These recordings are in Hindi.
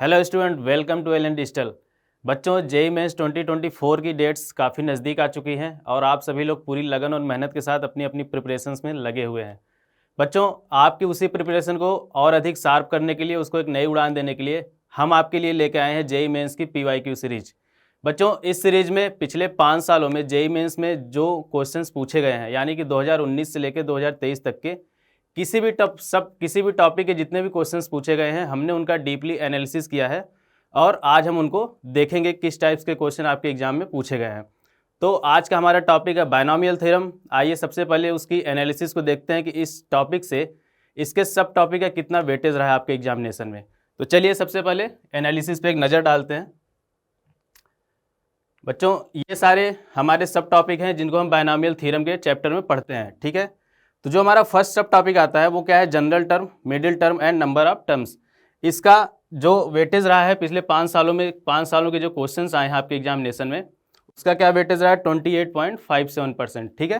Hello student, welcome to L digital. बच्चों, जेईई मेंस 2024 की डेट्स काफ़ी नज़दीक आ चुकी हैं और आप सभी लोग पूरी लगन और मेहनत के साथ अपनी अपनी प्रिपरेशंस में लगे हुए हैं। बच्चों, आपकी उसी प्रिपरेशन को और अधिक शार्प करने के लिए, उसको एक नई उड़ान देने के लिए हम आपके लिए लेके आए हैं जेईई मेंस की PYQ सीरीज। बच्चों, इस सीरीज में पिछले 5 सालों में जेईई मेंस में जो क्वेश्चंस पूछे गए हैं, यानी कि 2019 से लेकर 2023 तक के किसी भी टॉपिक के जितने भी क्वेश्चंस पूछे गए हैं, हमने उनका डीपली एनालिसिस किया है और आज हम उनको देखेंगे किस टाइप्स के क्वेश्चन आपके एग्जाम में पूछे गए हैं। तो आज का हमारा टॉपिक है बायनोमियल थ्योरम। आइए सबसे पहले उसकी एनालिसिस को देखते हैं कि इस टॉपिक से इसके सब टॉपिक का कितना वेटेज रहा है आपके एग्जामिनेशन में। तो चलिए सबसे पहले एनालिसिस पे एक नज़र डालते हैं। बच्चों, ये सारे हमारे सब टॉपिक हैं जिनको हम बायनोमियल थ्योरम के चैप्टर में पढ़ते हैं, ठीक है। तो जो हमारा फर्स्ट सब टॉपिक आता है वो क्या है? General term, middle term and number of terms. इसका जो वेटेज रहा है पिछले 5 सालों में, 5 सालों के जो क्वेश्चंस आए हैं आपके एग्जामिनेशन में, उसका क्या वेटेज रहा है? 28.57%, ठीक है।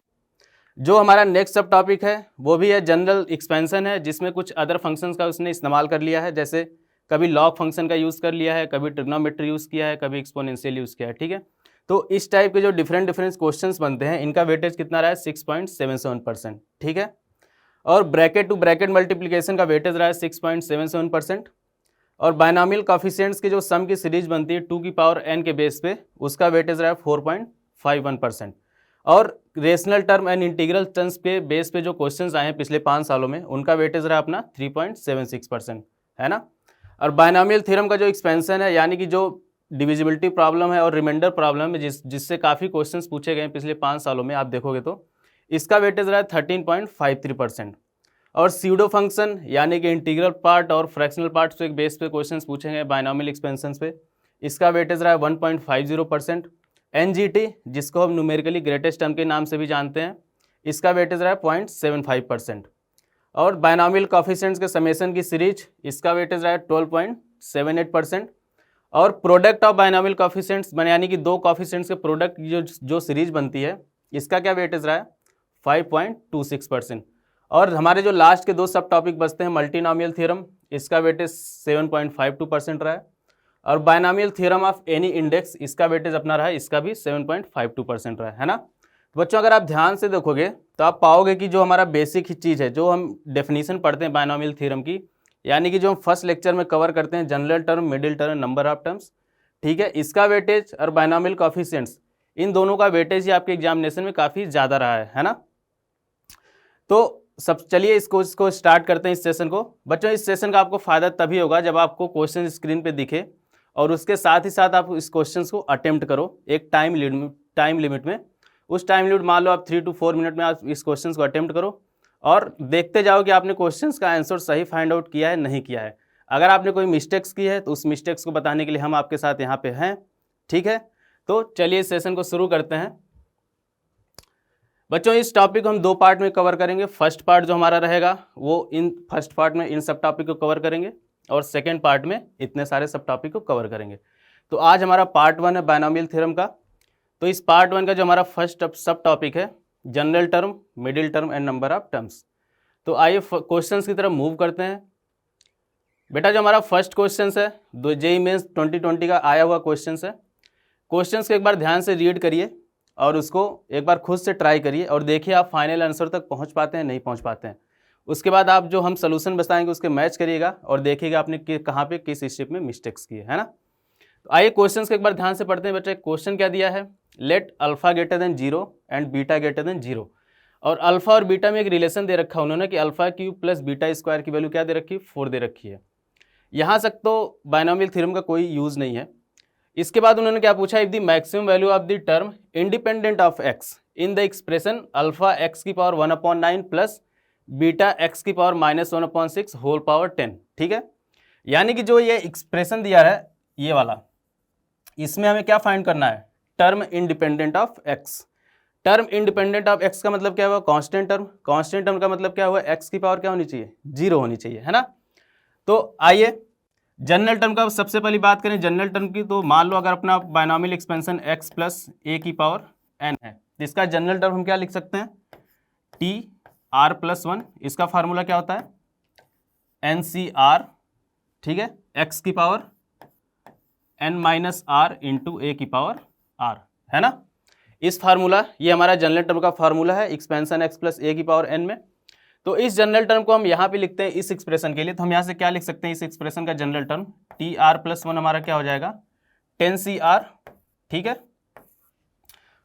जो हमारा नेक्स्ट सब टॉपिक है वो भी है जनरल एक्सपेंशन है, जिसमें कुछ अदर फंक्शंस का उसने इस्तेमाल कर लिया है, जैसे कभी लॉग फंक्शन का यूज़ कर लिया है, कभी ट्रिग्नोमेट्री यूज़ किया है, कभी एक्सपोनेंशियल यूज़ किया है, ठीक है। तो इस टाइप के जो डिफरेंट क्वेश्चंस बनते हैं, इनका वेटेज कितना रहा है? 6.77%, ठीक है। और ब्रैकेट टू ब्रैकेट मल्टीप्लिकेशन का वेटेज रहा है 6.77%। और बायनोमियल कॉफिशिएंट्स की जो सम की सीरीज बनती है 2 की पावर n के बेस पे, उसका वेटेज रहा है 4.51%। और rational term and integral terms के बेस पे जो क्वेश्चंस आए हैं पिछले 5 सालों में, उनका वेटेज रहा अपना 3.76%, है ना। और बायनोमियल थ्योरम का जो एक्सपेंशन है, यानी कि जो डिविजिबिलिटी प्रॉब्लम है और रिमाइंडर प्रॉब्लम है, जिससे काफ़ी क्वेश्चंस पूछे गए हैं पिछले 5 सालों में, आप देखोगे तो इसका वेटेज रहा है 13.53%। और सीडो फंक्शन यानी कि इंटीग्रल पार्ट और फ्रैक्शनल पार्ट पे बेस पे क्वेश्चंस पूछे गए बायनोमियल एक्सपेंशन पे, इसका वेटेज रहा है 1.50%। एनजीटी, जिसको हम न्यूमेरिकली ग्रेटेस्ट टर्म के नाम से भी जानते हैं, इसका वेटेज रहा है 0.75%। और बायनोमियल कोएफिशिएंट्स के समेशन की सीरीज, इसका वेटेज रहा है 12.78%। और प्रोडक्ट ऑफ बायनोमियल कोएफिशिएंट्स यानी कि दो कोएफिशिएंट्स के प्रोडक्ट जो सीरीज बनती है, इसका क्या वेटेज रहा है? 5.26%। और हमारे जो लास्ट के दो सब टॉपिक बचते हैं, मल्टीनोमियल थ्योरम, इसका वेटेज 7.52% रहा है। और binomial theorem of any index, इसका वेटेज अपना रहा है, इसका भी 7.52% रहा है ना। तो बच्चों, अगर आप ध्यान से देखोगे तो आप पाओगे कि जो हमारा बेसिक चीज़ है, जो हम डेफिनेशन पढ़ते हैं बायनोमियल थ्योरम की, यानी कि जो हम फर्स्ट लेक्चर में कवर करते हैं, general term, middle term, number of terms, ठीक है, इसका वेटेज और बायनोमियल कोएफिशिएंट्स, इन दोनों का वेटेज ही आपके एग्जामिनेशन में काफ़ी ज़्यादा रहा है ना। तो सब चलिए इसको स्टार्ट करते हैं इस सेशन को। बच्चों, इस सेशन का आपको फ़ायदा तभी होगा जब आपको क्वेश्चन स्क्रीन पे दिखे और उसके साथ ही साथ आप इस क्वेश्चंस को अटेम्प्ट करो एक टाइम लिमिट में। उस टाइम लिमिट मान लो आप 3 to 4 मिनट में आप इस क्वेश्चंस को अटेम्प्ट करो और देखते जाओ कि आपने क्वेश्चंस का आंसर सही फाइंड आउट किया है नहीं किया है। अगर आपने कोई मिस्टेक्स की है तो उस मिस्टेक्स को बताने के लिए हम आपके साथ यहाँ पे हैं, ठीक है। तो चलिए इस सेशन को शुरू करते हैं। बच्चों, इस टॉपिक को हम 2 पार्ट में कवर करेंगे। फर्स्ट पार्ट जो हमारा रहेगा वो फर्स्ट पार्ट में इन सब टॉपिक को कवर करेंगे और सेकेंड पार्ट में इतने सारे सब टॉपिक को कवर करेंगे। तो आज हमारा पार्ट 1 है बायनोमियल थ्योरम का। तो इस पार्ट 1 का जो हमारा फर्स्ट सब टॉपिक है, general term, middle term and number of terms. तो आइए क्वेश्चंस की तरफ मूव करते हैं। बेटा, जो हमारा फर्स्ट क्वेश्चन है, जेईई मेंस 2020 का आया हुआ क्वेश्चन है। क्वेश्चंस को एक बार ध्यान से रीड करिए और उसको एक बार खुद से ट्राई करिए और देखिए आप फाइनल आंसर तक पहुंच पाते हैं नहीं पहुंच पाते हैं। उसके बाद आप जो हम सोल्यूशन बताएंगे उसके मैच करिएगा और देखिएगा आपने कहाँ पे किस स्टेप में मिस्टेक्स किए, है ना। तो आइए क्वेश्चंस को एक बार ध्यान से पढ़ते हैं। बच्चे, क्वेश्चन क्या दिया है? Let alpha greater than 0 and beta greater than 0। और अल्फा और बीटा में एक रिलेशन दे रखा उन्होंने कि alpha cube plus beta square की वैल्यू क्या दे रखी है? 4 दे रखी है। यहाँ तक तो बायनोमियल थ्योरम का कोई यूज़ नहीं है। इसके बाद उन्होंने क्या पूछा? If the maximum value of the term independent of x in the expression alpha x की पावर 1/9 प्लस बीटा एक्स की पावर -1/6 होल पावर 10, ठीक है। यानी कि जो ये एक्सप्रेशन दिया है ये वाला, इसमें हमें क्या फाइंड करना है? Term independent of x. Term independent of x का मतलब क्या हुआ? Constant term. कांस्टेंट टर्म का मतलब क्या हुआ? एक्स की पावर क्या होनी चाहिए? 0 होनी चाहिए, है ना। तो आइए जनरल टर्म का सबसे पहली बात करें जनरल टर्म की। तो मान लो अगर अपना binomial expansion x plus a की पावर n है, तो इसका जनरल टर्म हम क्या लिख सकते हैं? TR+1। इसका फार्मूला क्या होता है? NCR, ठीक है, x की power n minus r into a की पावर आर, है ना। इस फार्मूला, ये हमारा जनरल टर्म का फार्मूला है एक्सपेंशन एक्स प्लस ए की पावर n में। तो इस जनरल टर्म को हम यहाँ पे लिखते हैं इस एक्सप्रेशन के लिए, तो हम यहाँ से क्या लिख सकते हैं इस एक्सप्रेशन का general term, T R plus one हमारा क्या हो जाएगा 10 CR, ठीक है।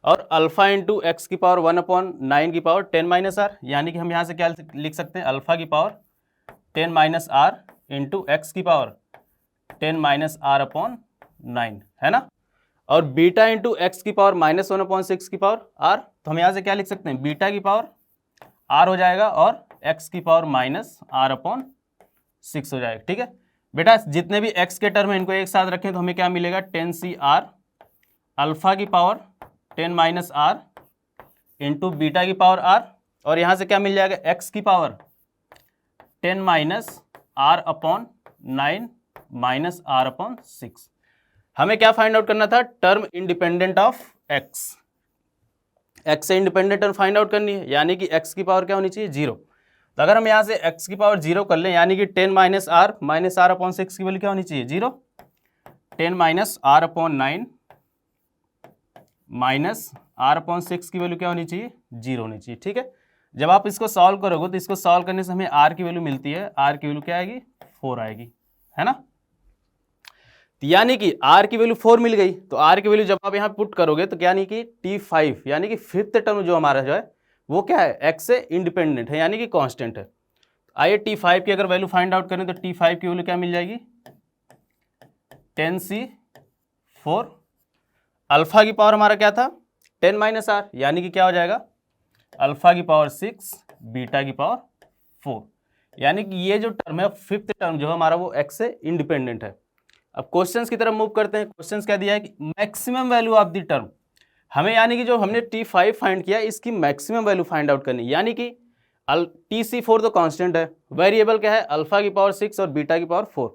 और अल्फा इंटू एक्स की पावर 1/9 की पावर 10 माइनस आर, यानी कि हम यहाँ से क्या लिख सकते हैं अल्फा की power 10 minus r into x की पावर 10 माइनस आर अपॉन 9, है ना। और बीटा इंटू एक्स की पावर -1/6 की पावर आर, तो हम यहाँ से क्या लिख सकते हैं बीटा की पावर आर हो जाएगा और एक्स की पावर -r/6 हो जाएगा, ठीक है। बेटा जितने भी एक्स के टर्म है इनको एक साथ रखें तो हमें क्या मिलेगा 10 CR अल्फा की power 10 minus r into beta की पावर आर, और यहाँ से क्या मिल जाएगा एक्स की power 10 minus r/9 minus r/6। हमें क्या फाइंड आउट करना था, term independent of x, x से इंडिपेंडेंट टर्म फाइंड आउट करनी है, यानी कि एक्स की पावर क्या होनी चाहिए 0। तो अगर हम यहाँ से एक्स की पावर 0 कर लें, यानी कि 10 माइनस r/6 की वैल्यू क्या होनी चाहिए 0, 10 माइनस r/9 माइनस r/6 की वैल्यू क्या होनी चाहिए 0 होनी चाहिए, ठीक है। जब आप इसको सॉल्व करोगे तो इसको सॉल्व करने से हमें r की वैल्यू मिलती है, r की वैल्यू क्या आएगी 4 आएगी, है ना। यानी कि r की वैल्यू 4 मिल गई, तो r की वैल्यू जब आप यहाँ पुट करोगे तो क्या, यानी कि T5 यानी कि फिफ्थ टर्म जो हमारा जो है वो क्या है x से इंडिपेंडेंट है, यानी कि कांस्टेंट है। आइए T5 की अगर वैल्यू फाइंड आउट करें तो T5 की वैल्यू क्या मिल जाएगी 10C4, अल्फा की पावर हमारा क्या था 10 माइनस आर, यानी कि क्या हो जाएगा अल्फा की पावर 6 बीटा की पावर 4, यानी कि ये जो टर्म है फिफ्थ टर्म जो है हमारा वो x से इंडिपेंडेंट है। अब क्वेश्चंस की तरफ मूव करते हैं। क्वेश्चंस क्या दिया है कि maximum value of the term, हमें यानी कि जो हमने T5 फाइंड किया इसकी मैक्सिमम वैल्यू फाइंड आउट करनी, यानी कि TC4 तो कांस्टेंट है, वेरिएबल क्या है अल्फा की पावर 6 और बीटा की पावर 4,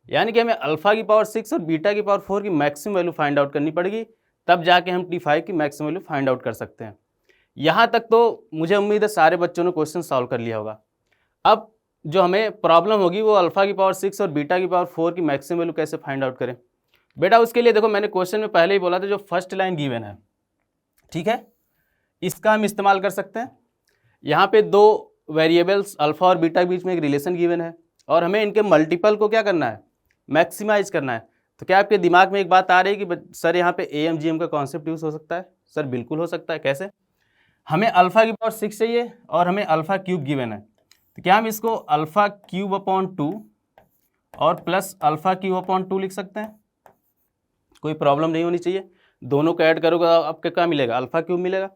यानी कि हमें अल्फा की पावर 6 और बीटा की पावर 4 की मैक्सिमम वैल्यू फाइंड आउट करनी पड़ेगी, तब जाके हम T5 की मैक्सिमम वैल्यू फाइंड आउट कर सकते हैं। यहाँ तक तो मुझे उम्मीद है सारे बच्चों ने क्वेश्चन सॉल्व कर लिया होगा। अब जो हमें प्रॉब्लम होगी वो अल्फा की पावर 6 और बीटा की पावर 4 की मैक्सिमम वैल्यू कैसे फाइंड आउट करें। बेटा उसके लिए देखो मैंने क्वेश्चन में पहले ही बोला था जो फर्स्ट लाइन गिवन है, ठीक है, इसका हम इस्तेमाल कर सकते हैं। यहाँ पे दो वेरिएबल्स अल्फा और बीटा के बीच में एक रिलेशन गिवन है और हमें इनके मल्टीपल को क्या करना है मैक्सिमाइज करना है। तो क्या आपके दिमाग में एक बात आ रही है कि सर यहाँ पे AMGM का कॉन्सेप्ट यूज हो सकता है। सर बिल्कुल हो सकता है। कैसे, हमें अल्फा की पावर 6 चाहिए और हमें अल्फा क्यूब गिवन है, तो क्या हम इसको अल्फा क्यूब अपॉन 2 और प्लस अल्फा क्यूब अपॉन 2 लिख सकते हैं। कोई प्रॉब्लम नहीं होनी चाहिए। दोनों को ऐड करोगे आपको क्या मिलेगा अल्फा क्यूब मिलेगा,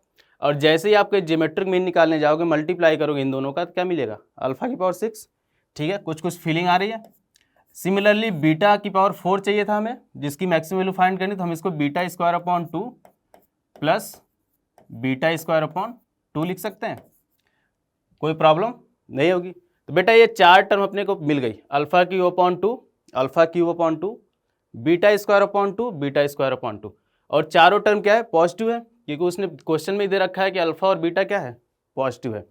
और जैसे ही आपके ज्योमेट्रिक मीन निकालने जाओगे मल्टीप्लाई करोगे इन दोनों का तो क्या मिलेगा अल्फा की पावर 6, ठीक है। कुछ फीलिंग आ रही है। सिमिलरली बीटा की पावर 4 चाहिए था हमें, जिसकी मैक्सिमम वैल्यू फाइंड करनी, तो हम इसको beta square upon 2 plus beta square upon 2 लिख सकते हैं। कोई प्रॉब्लम नहीं होगी। तो बेटा ये चार टर्म अपने को मिल गई, alpha cube upon 2, alpha cube upon 2, beta square upon 2, beta square upon 2, और चारों टर्म क्या है पॉजिटिव है, क्योंकि उसने क्वेश्चन में दे रखा है कि अल्फा और बीटा क्या है पॉजिटिव है।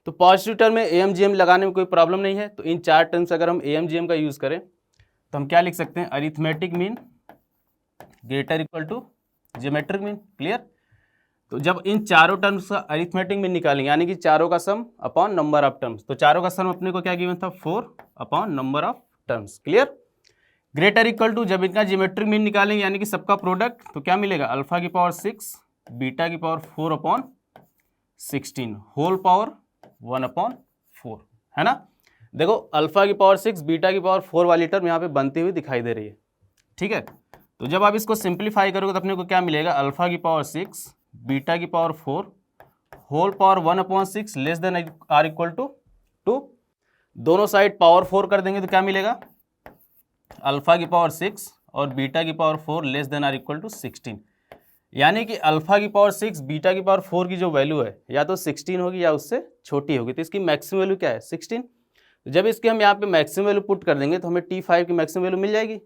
तो पॉजिटिव टर्म में AMGM लगाने में कोई प्रॉब्लम नहीं है। तो इन चार टर्म से अगर हम AMGM का यूज़ करें तो हम क्या लिख सकते हैं arithmetic mean greater equal to geometric mean. Clear. तो जब इन चारों टर्म्स का अरिथमेटिक मीन निकालेंगे यानी कि चारों का सम अपॉन नंबर ऑफ टर्म्स, तो चारों का सम अपने को क्या गिवन था 4 upon number of terms. Clear. Greater equal to जब इनका ज्योमेट्रिक मीन निकालेंगे यानी कि सबका प्रोडक्ट, तो क्या मिलेगा अल्फा की पावर 6 बीटा की power 4 upon 16 whole power 1 upon 4, है ना। देखो अल्फा की पावर 6 बीटा की पावर 4 वाली टर्म यहाँ पे बनती हुई दिखाई दे रही है, ठीक है। तो जब आप इसको सिंप्लीफाई करोगे तो अपने को क्या मिलेगा अल्फा की पावर 6 बीटा की power 4 whole power 1 upon 6 less than or equal to 2। दोनों साइड पावर 4 कर देंगे तो क्या मिलेगा अल्फा की पावर 6 और बीटा की power 4 less than or equal to 16, यानी कि अल्फा की पावर 6 बीटा की पावर 4 की जो वैल्यू है या तो 16 होगी या उससे छोटी होगी। तो इसकी मैक्सिमम वैल्यू क्या है 16। तो जब इसकी हम यहाँ पे मैक्सिमम वैल्यू पुट कर देंगे तो हमें T5 की मैक्सिमम वैल्यू मिल जाएगी,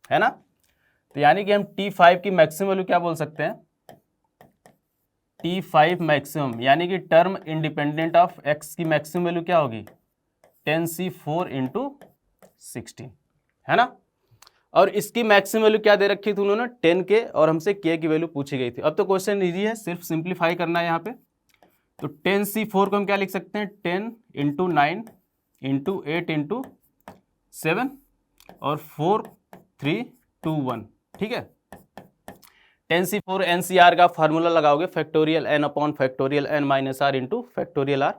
है ना। तो यानी कि हम T5 की मैक्सिमम वैल्यू क्या बोल सकते हैं T5 मैक्सिमम, यानी कि टर्म इंडिपेंडेंट ऑफ x की मैक्सिमम वैल्यू क्या होगी 10C4 इंटू 16, है ना। और इसकी मैक्सिमम वैल्यू क्या दे रखी थी उन्होंने 10 के, और हमसे के की वैल्यू पूछी गई थी। अब तो क्वेश्चन इजी है, सिर्फ सिंप्लीफाई करना है यहाँ पे। तो 10C4 को हम क्या लिख सकते हैं, 10 इंटू 9 इंटू 8 इंटू 7 और 4 3 2 1, ठीक है। 10C4 NCR का फार्मूला लगाओगे, factorial n upon factorial n minus r into factorial r.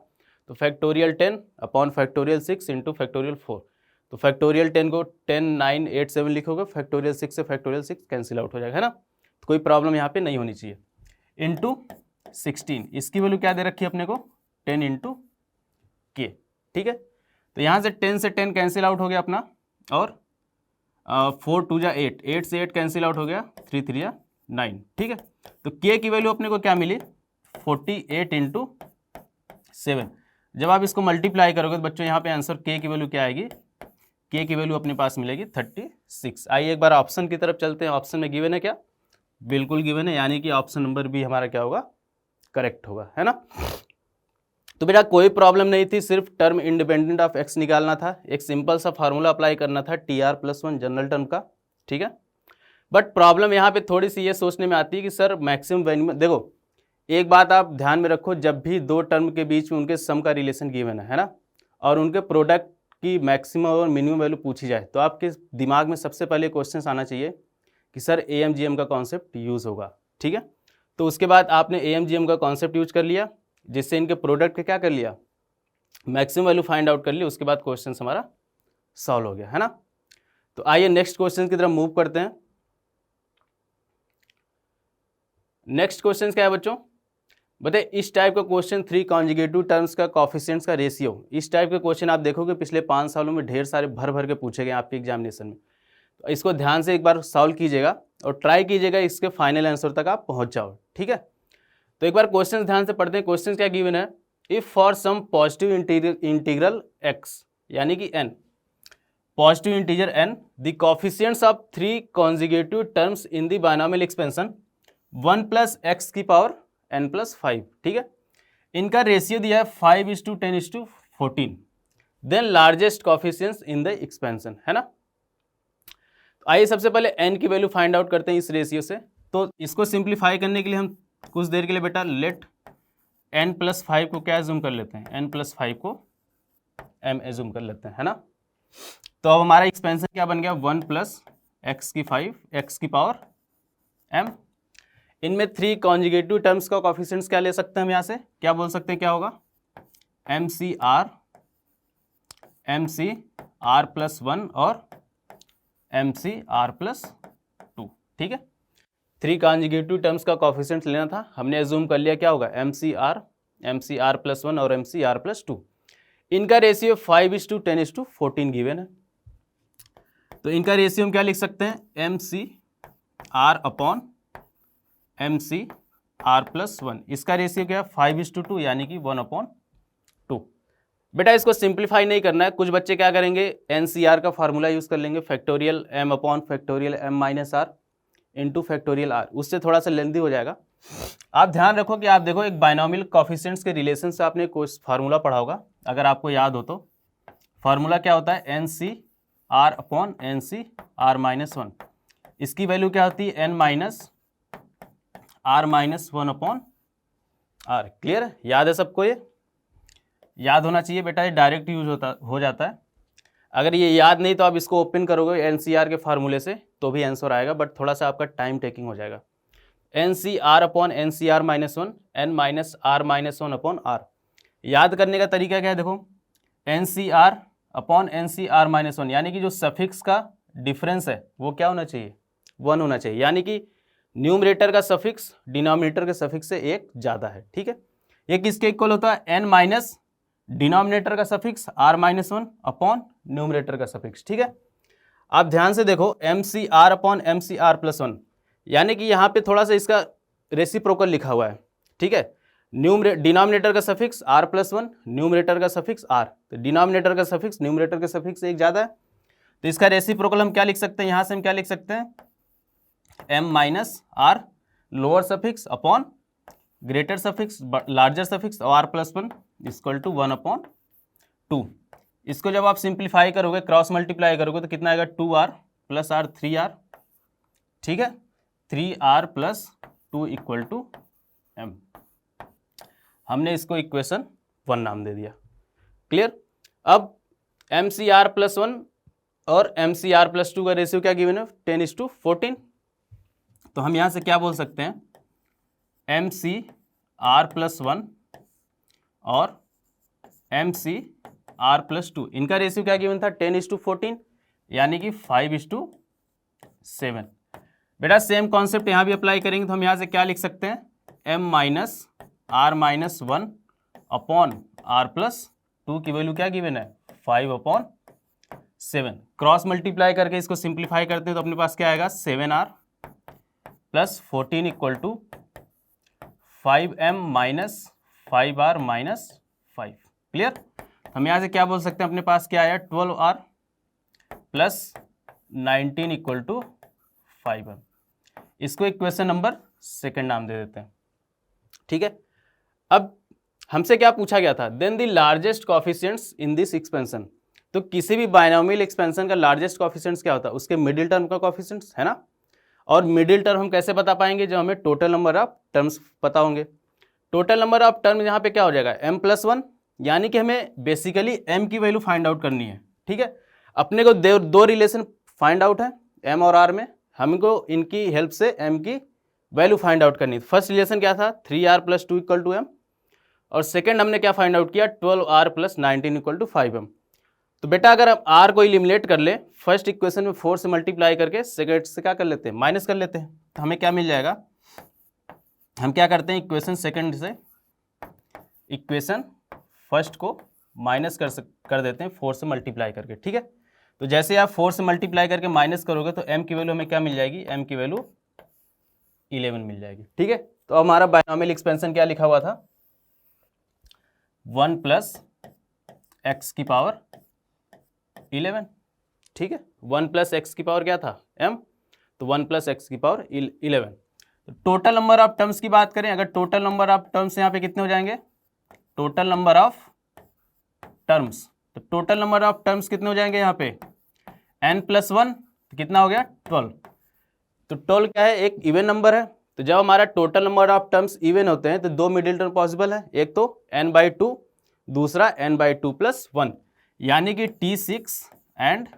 तो factorial 10 upon factorial 6 into factorial 4। तो फैक्टोरियल 10 को 10 9 8 7 लिखोगे, फैक्टोरियल 6 से फैक्टोरियल 6 कैंसिल आउट हो जाएगा, है ना। तो कोई प्रॉब्लम यहाँ पे नहीं होनी चाहिए। इंटू 16, इसकी वैल्यू क्या दे रखी है अपने को, 10 इंटू के, ठीक है। तो यहाँ से 10 से 10 कैंसिल आउट हो गया अपना, और 4 2 जा 8, 8 से 8 कैंसिल आउट हो गया, 3 3 जा 9, ठीक है। तो के की वैल्यू अपने को क्या मिली, 48 इंटू 7। जब आप इसको मल्टीप्लाई करोगे तो बच्चों यहाँ पे आंसर के की वैल्यू क्या आएगी, के की वैल्यू अपने पास मिलेगी 36। आइए एक बार ऑप्शन की तरफ चलते हैं। ऑप्शन में गिवन है क्या, बिल्कुल गिवन है, यानी कि ऑप्शन नंबर बी हमारा क्या होगा, करेक्ट होगा, है ना। तो बेटा कोई प्रॉब्लम नहीं थी, सिर्फ टर्म इंडिपेंडेंट ऑफ एक्स निकालना था, एक सिंपल सा फार्मूला अप्लाई करना था TR+1 जनरल टर्म का, ठीक है। बट प्रॉब्लम यहाँ पे थोड़ी सी ये सोचने में आती है कि सर मैक्सिमम वैल्यू में, देखो एक बात आप ध्यान में रखो, जब भी दो टर्म के बीच में उनके सम का रिलेशन गिवन है ना, और उनके प्रोडक्ट की मैक्सिमम और मिनिमम वैल्यू पूछी जाए, तो आपके दिमाग में सबसे पहले क्वेश्चन आना चाहिए कि सर AMGM का कॉन्सेप्ट यूज़ होगा, ठीक है। तो उसके बाद आपने AMGM का कॉन्सेप्ट यूज कर लिया, जिससे इनके प्रोडक्ट का क्या कर लिया, मैक्सिमम वैल्यू फाइंड आउट कर लिया, उसके बाद क्वेश्चन हमारा सॉल्व हो गया, है ना। तो आइए नेक्स्ट क्वेश्चन की तरफ मूव करते हैं। नेक्स्ट क्वेश्चन क्या है बच्चों, बताइए इस टाइप का क्वेश्चन 3 कॉन्जुगेटिव टर्म्स का कोफिशिएंट्स का रेशियो, इस टाइप के क्वेश्चन आप देखोगे पिछले 5 सालों में ढेर सारे भर भर के पूछे गए आपके एग्जामिनेशन में। तो इसको ध्यान से एक बार सॉल्व कीजिएगा और ट्राई कीजिएगा इसके फाइनल आंसर तक आप पहुंच जाओ, ठीक है। तो एक बार क्वेश्चन ध्यान से पढ़ते हैं। क्वेश्चन क्या गिवन है, if for some positive integral x यानी कि n, positive integer n, the coefficients of 3 conjugative terms in the binomial expansion 1 + x की पावर n + 5, ठीक है। इनका रेशियो दिया है 5:10:14, then largest coefficients in the expansion, है ना। तो आइए सबसे पहले n की वैल्यू फाइंड आउट करते हैं इस रेशियो से। तो इसको सिंप्लीफाई करने के लिए हम कुछ देर के लिए बेटा लेट n + 5 को क्या एज्यूम कर लेते हैं, n + 5 को m एज्यूम कर लेते हैं, है ना। तो अब हमारा एक्सपेंशन क्या बन गया, 1 + x की 5 x की पावर m। इनमें 3 कॉन्जुगेटिव टर्म्स का कोफिशिएंट्स क्या ले सकते हैं हम, यहाँ से क्या बोल सकते हैं, क्या होगा, MCR +1 और MCR +2, ठीक है। 3 कॉन्जुगेटिव टर्म्स का कोफिशिएंट्स लेना था, हमने एज्यूम कर लिया क्या होगा, MCR +1 और MCR +2। इनका रेशियो 5:10:14 गिवन है। तो इनका रेशियो हम क्या लिख सकते हैं, MCR अपॉन MCR +1, इसका रेशियो क्या है 5:2 यानी कि 1/2। बेटा इसको सिंप्लीफाई नहीं करना है, कुछ बच्चे क्या करेंगे, NCR का फार्मूला यूज कर लेंगे, factorial m upon factorial m minus r into factorial r, उससे थोड़ा सा लेंथी हो जाएगा। आप ध्यान रखो कि आप देखो एक बायनोमियल कोफिशिएंट्स के रिलेशन से आपने कुछ फार्मूला पढ़ा होगा, अगर आपको याद हो तो। फार्मूला क्या होता है, NCR अपॉन NCR -1, इसकी वैल्यू क्या होती है, n - R-1/r। क्लियर है, याद है सबको, ये याद होना चाहिए बेटा, ये डायरेक्ट यूज हो जाता है। अगर ये याद नहीं तो आप इसको ओपन करोगे NCR के फार्मूले से तो भी आंसर आएगा, बट थोड़ा सा आपका टाइम टेकिंग हो जाएगा। NCR upon NCR -1 n - R-1/r। याद करने का तरीका क्या है, देखो NCR अपॉन NCR -1 यानी कि जो सफिक्स का डिफरेंस है वो क्या होना चाहिए, 1 होना चाहिए, यानी कि न्यूमरेटर का सफिक्स डिनोमिनेटर के सफिक्स से 1 ज़्यादा है, ठीक है। ये किसके इक्वल होता है, n माइनस डिनोमिनेटर का सफिक्स R-1 अपॉन न्यूमरेटर का सफिक्स, ठीक है। आप ध्यान से देखो MCR अपॉन MCR +1, यानी कि यहाँ पे थोड़ा सा इसका रेसिप्रोकल लिखा हुआ है, ठीक है। डिनोमिनेटर का सफिक्स R+1, न्यूमरेटर का सफिक्स R, तो डिनोमिनेटर का सफिक्स न्यूमरेटर के सफिक्स से 1 ज़्यादा है, तो इसका रेसिप्रोकल हम क्या लिख सकते हैं, यहाँ से हम क्या लिख सकते हैं, m - R lower suffix upon greater suffix larger suffix और R+1 = 1/2। इसको जब आप सिंप्लीफाई करोगे, क्रॉस मल्टीप्लाई करोगे तो कितना आएगा, 2R प्लस आर 3r, ठीक है, 3r plus 2 equal to m। हमने इसको इक्वेशन 1 नाम दे दिया। क्लियर। अब MCr+1 और MCr+2 का रेशियो क्या गिवन है, 10:14। तो हम यहां से क्या बोल सकते हैं, MCr+1 और MCr+2 इनका रेशियो क्या गिवन था, 10:14, यानी कि 5:7। बेटा सेम कॉन्सेप्ट यहां भी अप्लाई करेंगे तो हम यहां से क्या लिख सकते हैं, M-R-1 अपॉन R+2 की वैल्यू क्या गिवन है, 5/7। क्रॉस मल्टीप्लाई करके इसको सिंप्लीफाई करते हैं तो अपने पास क्या आएगा, 7r plus 14 equal to 5m minus 5r minus 5। Clear. हम यहाँ से क्या बोल सकते हैं, अपने पास क्या आया, 12r plus 19 equal to 5m। इसको इक्वेशन नंबर 2 नाम दे देते हैं। ठीक है। अब हमसे क्या पूछा गया था, then the largest coefficients in this expansion. तो किसी भी बायनोमियल एक्सपेंशन का लार्जेस्ट कोएफिशिएंट्स क्या होता है, उसके मिडिल टर्म का कोएफिशिएंट्स, है ना। और मिडिल टर्म हम कैसे बता पाएंगे, जब हमें टोटल नंबर ऑफ टर्म्स पता होंगे। टोटल नंबर ऑफ टर्म यहाँ पे क्या हो जाएगा, m+1, यानी कि हमें बेसिकली m की वैल्यू फाइंड आउट करनी है। ठीक है। अपने को दो रिलेशन फाइंड आउट है m और r में, हमको इनकी हेल्प से m की वैल्यू फाइंड आउट करनी है। फर्स्ट रिलेशन क्या था, 3r + 2 इक्वल टू m, और सेकेंड हमने क्या फाइंड आउट किया, 12r + 19 इक्वल टू 5m। तो बेटा अगर हम r को इलिमिनेट कर ले, फर्स्ट इक्वेशन में 4 से मल्टीप्लाई करके सेकेंड से क्या कर लेते हैं, माइनस कर लेते हैं, तो हमें क्या मिल जाएगा, हम क्या करते हैं, इक्वेशन सेकेंड से इक्वेशन फर्स्ट को माइनस कर देते हैं 4 से मल्टीप्लाई करके। ठीक है। तो जैसे आप 4 से मल्टीप्लाई करके माइनस करोगे तो m की वैल्यू हमें क्या मिल जाएगी, m की वैल्यू 11 मिल जाएगी। ठीक है। तो हमारा बायनोमियल एक्सपेंशन क्या लिखा हुआ था, 1 + x की पावर 11। ठीक है। 1 + x की पावर क्या था, m, तो 1 + x की पावर 11। तो टोटल नंबर ऑफ टर्म्स की बात करें, अगर टोटल नंबर ऑफ टर्म्स यहाँ पे कितने हो जाएंगे, टोटल नंबर ऑफ टर्म्स, तो टोटल नंबर ऑफ टर्म्स कितने हो जाएंगे यहाँ पे, n+1, तो कितना हो गया, 12। तो 12 क्या है, एक इवन नंबर है। तो जब हमारा total number of terms even होते हैं तो दो मिडिल टर्म पॉसिबल है, एक तो n/2, दूसरा n/2 + 1, यानी कि T6 एंड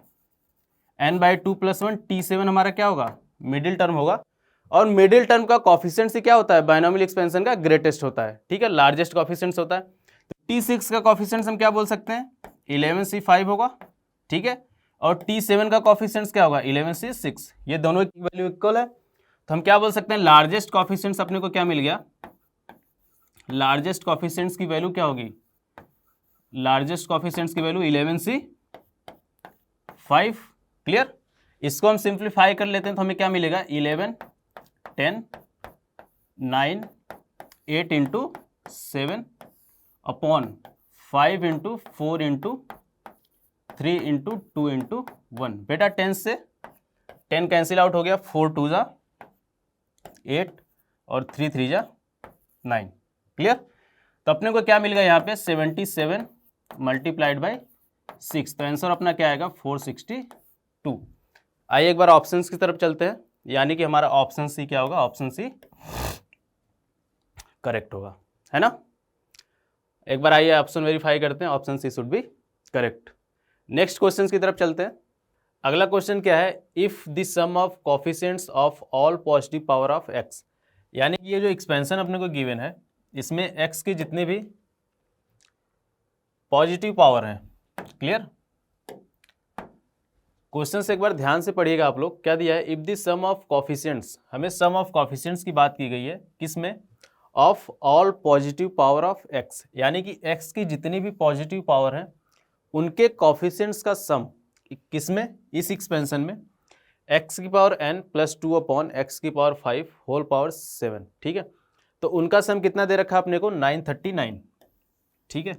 n/2 + 1 T7 हमारा क्या होगा, मिडिल टर्म होगा। और मिडिल टर्म का कोएफिशिएंट से क्या होता है, बायनोमियल एक्सपेंशन का ग्रेटेस्ट होता है। ठीक है, लार्जेस्ट कोएफिशिएंट होता है। तो T6 का कोएफिशिएंट हम क्या बोल सकते हैं, 11C5 होगा। ठीक है। और T7 का कोएफिशिएंट क्या होगा, 11C6। ये दोनों की वैल्यू इक्वल है, तो हम क्या बोल सकते हैं, लार्जेस्ट कोएफिशिएंट्स अपने को क्या मिल गया, लार्जेस्ट कोएफिशिएंट्स की वैल्यू क्या होगी, लार्जेस्ट कोएफिशिएंट्स की वैल्यू 11C5। क्लियर। इसको हम सिंप्लीफाई कर लेते हैं तो हमें क्या मिलेगा, 11, 10, 9, 8 × 7 अपॉन 5 × 4 × 3 × 2 × 1। बेटा 10 से 10 कैंसिल आउट हो गया, 4 2 = 8 और 3 3 = 9। क्लियर। तो अपने को क्या मिल गया यहाँ पे, 77 × 6। तो आंसर अपना क्या आएगा, 462। आइए एक बार ऑप्शंस की तरफ चलते हैं, यानी कि हमारा ऑप्शन सी क्या होगा, ऑप्शन सी करेक्ट होगा, है ना। एक बार आइए ऑप्शन वेरीफाई करते हैं, option c should be correct. Next question की तरफ चलते हैं। अगला क्वेश्चन क्या है, if the sum of coefficients of all positive power of x, यानी कि ये जो एक्सपेंशन अपने को गिवन है, इसमें x के जितने भी पॉजिटिव पावर हैं। क्लियर। क्वेश्चन से एक बार ध्यान से पढ़िएगा आप लोग, क्या दिया है, if the sum of coefficients, हमें सम ऑफ कोएफिशिएंट्स की बात की गई है, किसमें, of all positive power of x, यानी कि x की जितनी भी पॉजिटिव पावर हैं उनके कोएफिशिएंट्स का सम, किसमें, इस एक्सपेंशन में, x की पावर n + 2 अपॉन x की पावर 5 होल पावर 7। ठीक है। तो उनका सम कितना दे रखा है अपने को, 939। ठीक है।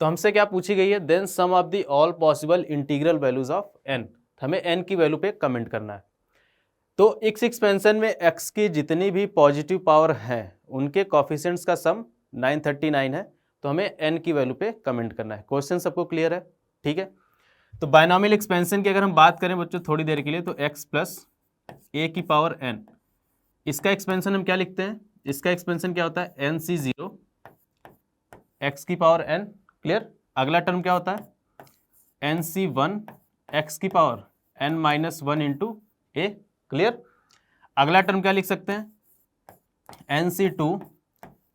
तो हमसे क्या पूछी गई है, then sum of the all possible integral values of n, हमें n की वैल्यू पे कमेंट करना है। तो इस एक्सपेंशन में x की जितनी भी पॉजिटिव पावर है उनके कोएफिशिएंट्स का सम 939 है, तो हमें n की वैल्यू पे कमेंट करना है। क्वेश्चन सबको क्लियर है। ठीक है। तो बायनॉमियल एक्सपेंशन की अगर हम बात करें बच्चों थोड़ी देर के लिए, तो x प्लस ए की पावर n, इसका एक्सपेंशन हम क्या लिखते हैं, इसका एक्सपेंशन क्या होता है, एन सी जीरो एक्स की पावर n, क्लियर। अगला टर्म क्या होता है, एन सी वन एक्स की power n minus one into a, clear. अगला टर्म क्या लिख सकते हैं, एन सी टू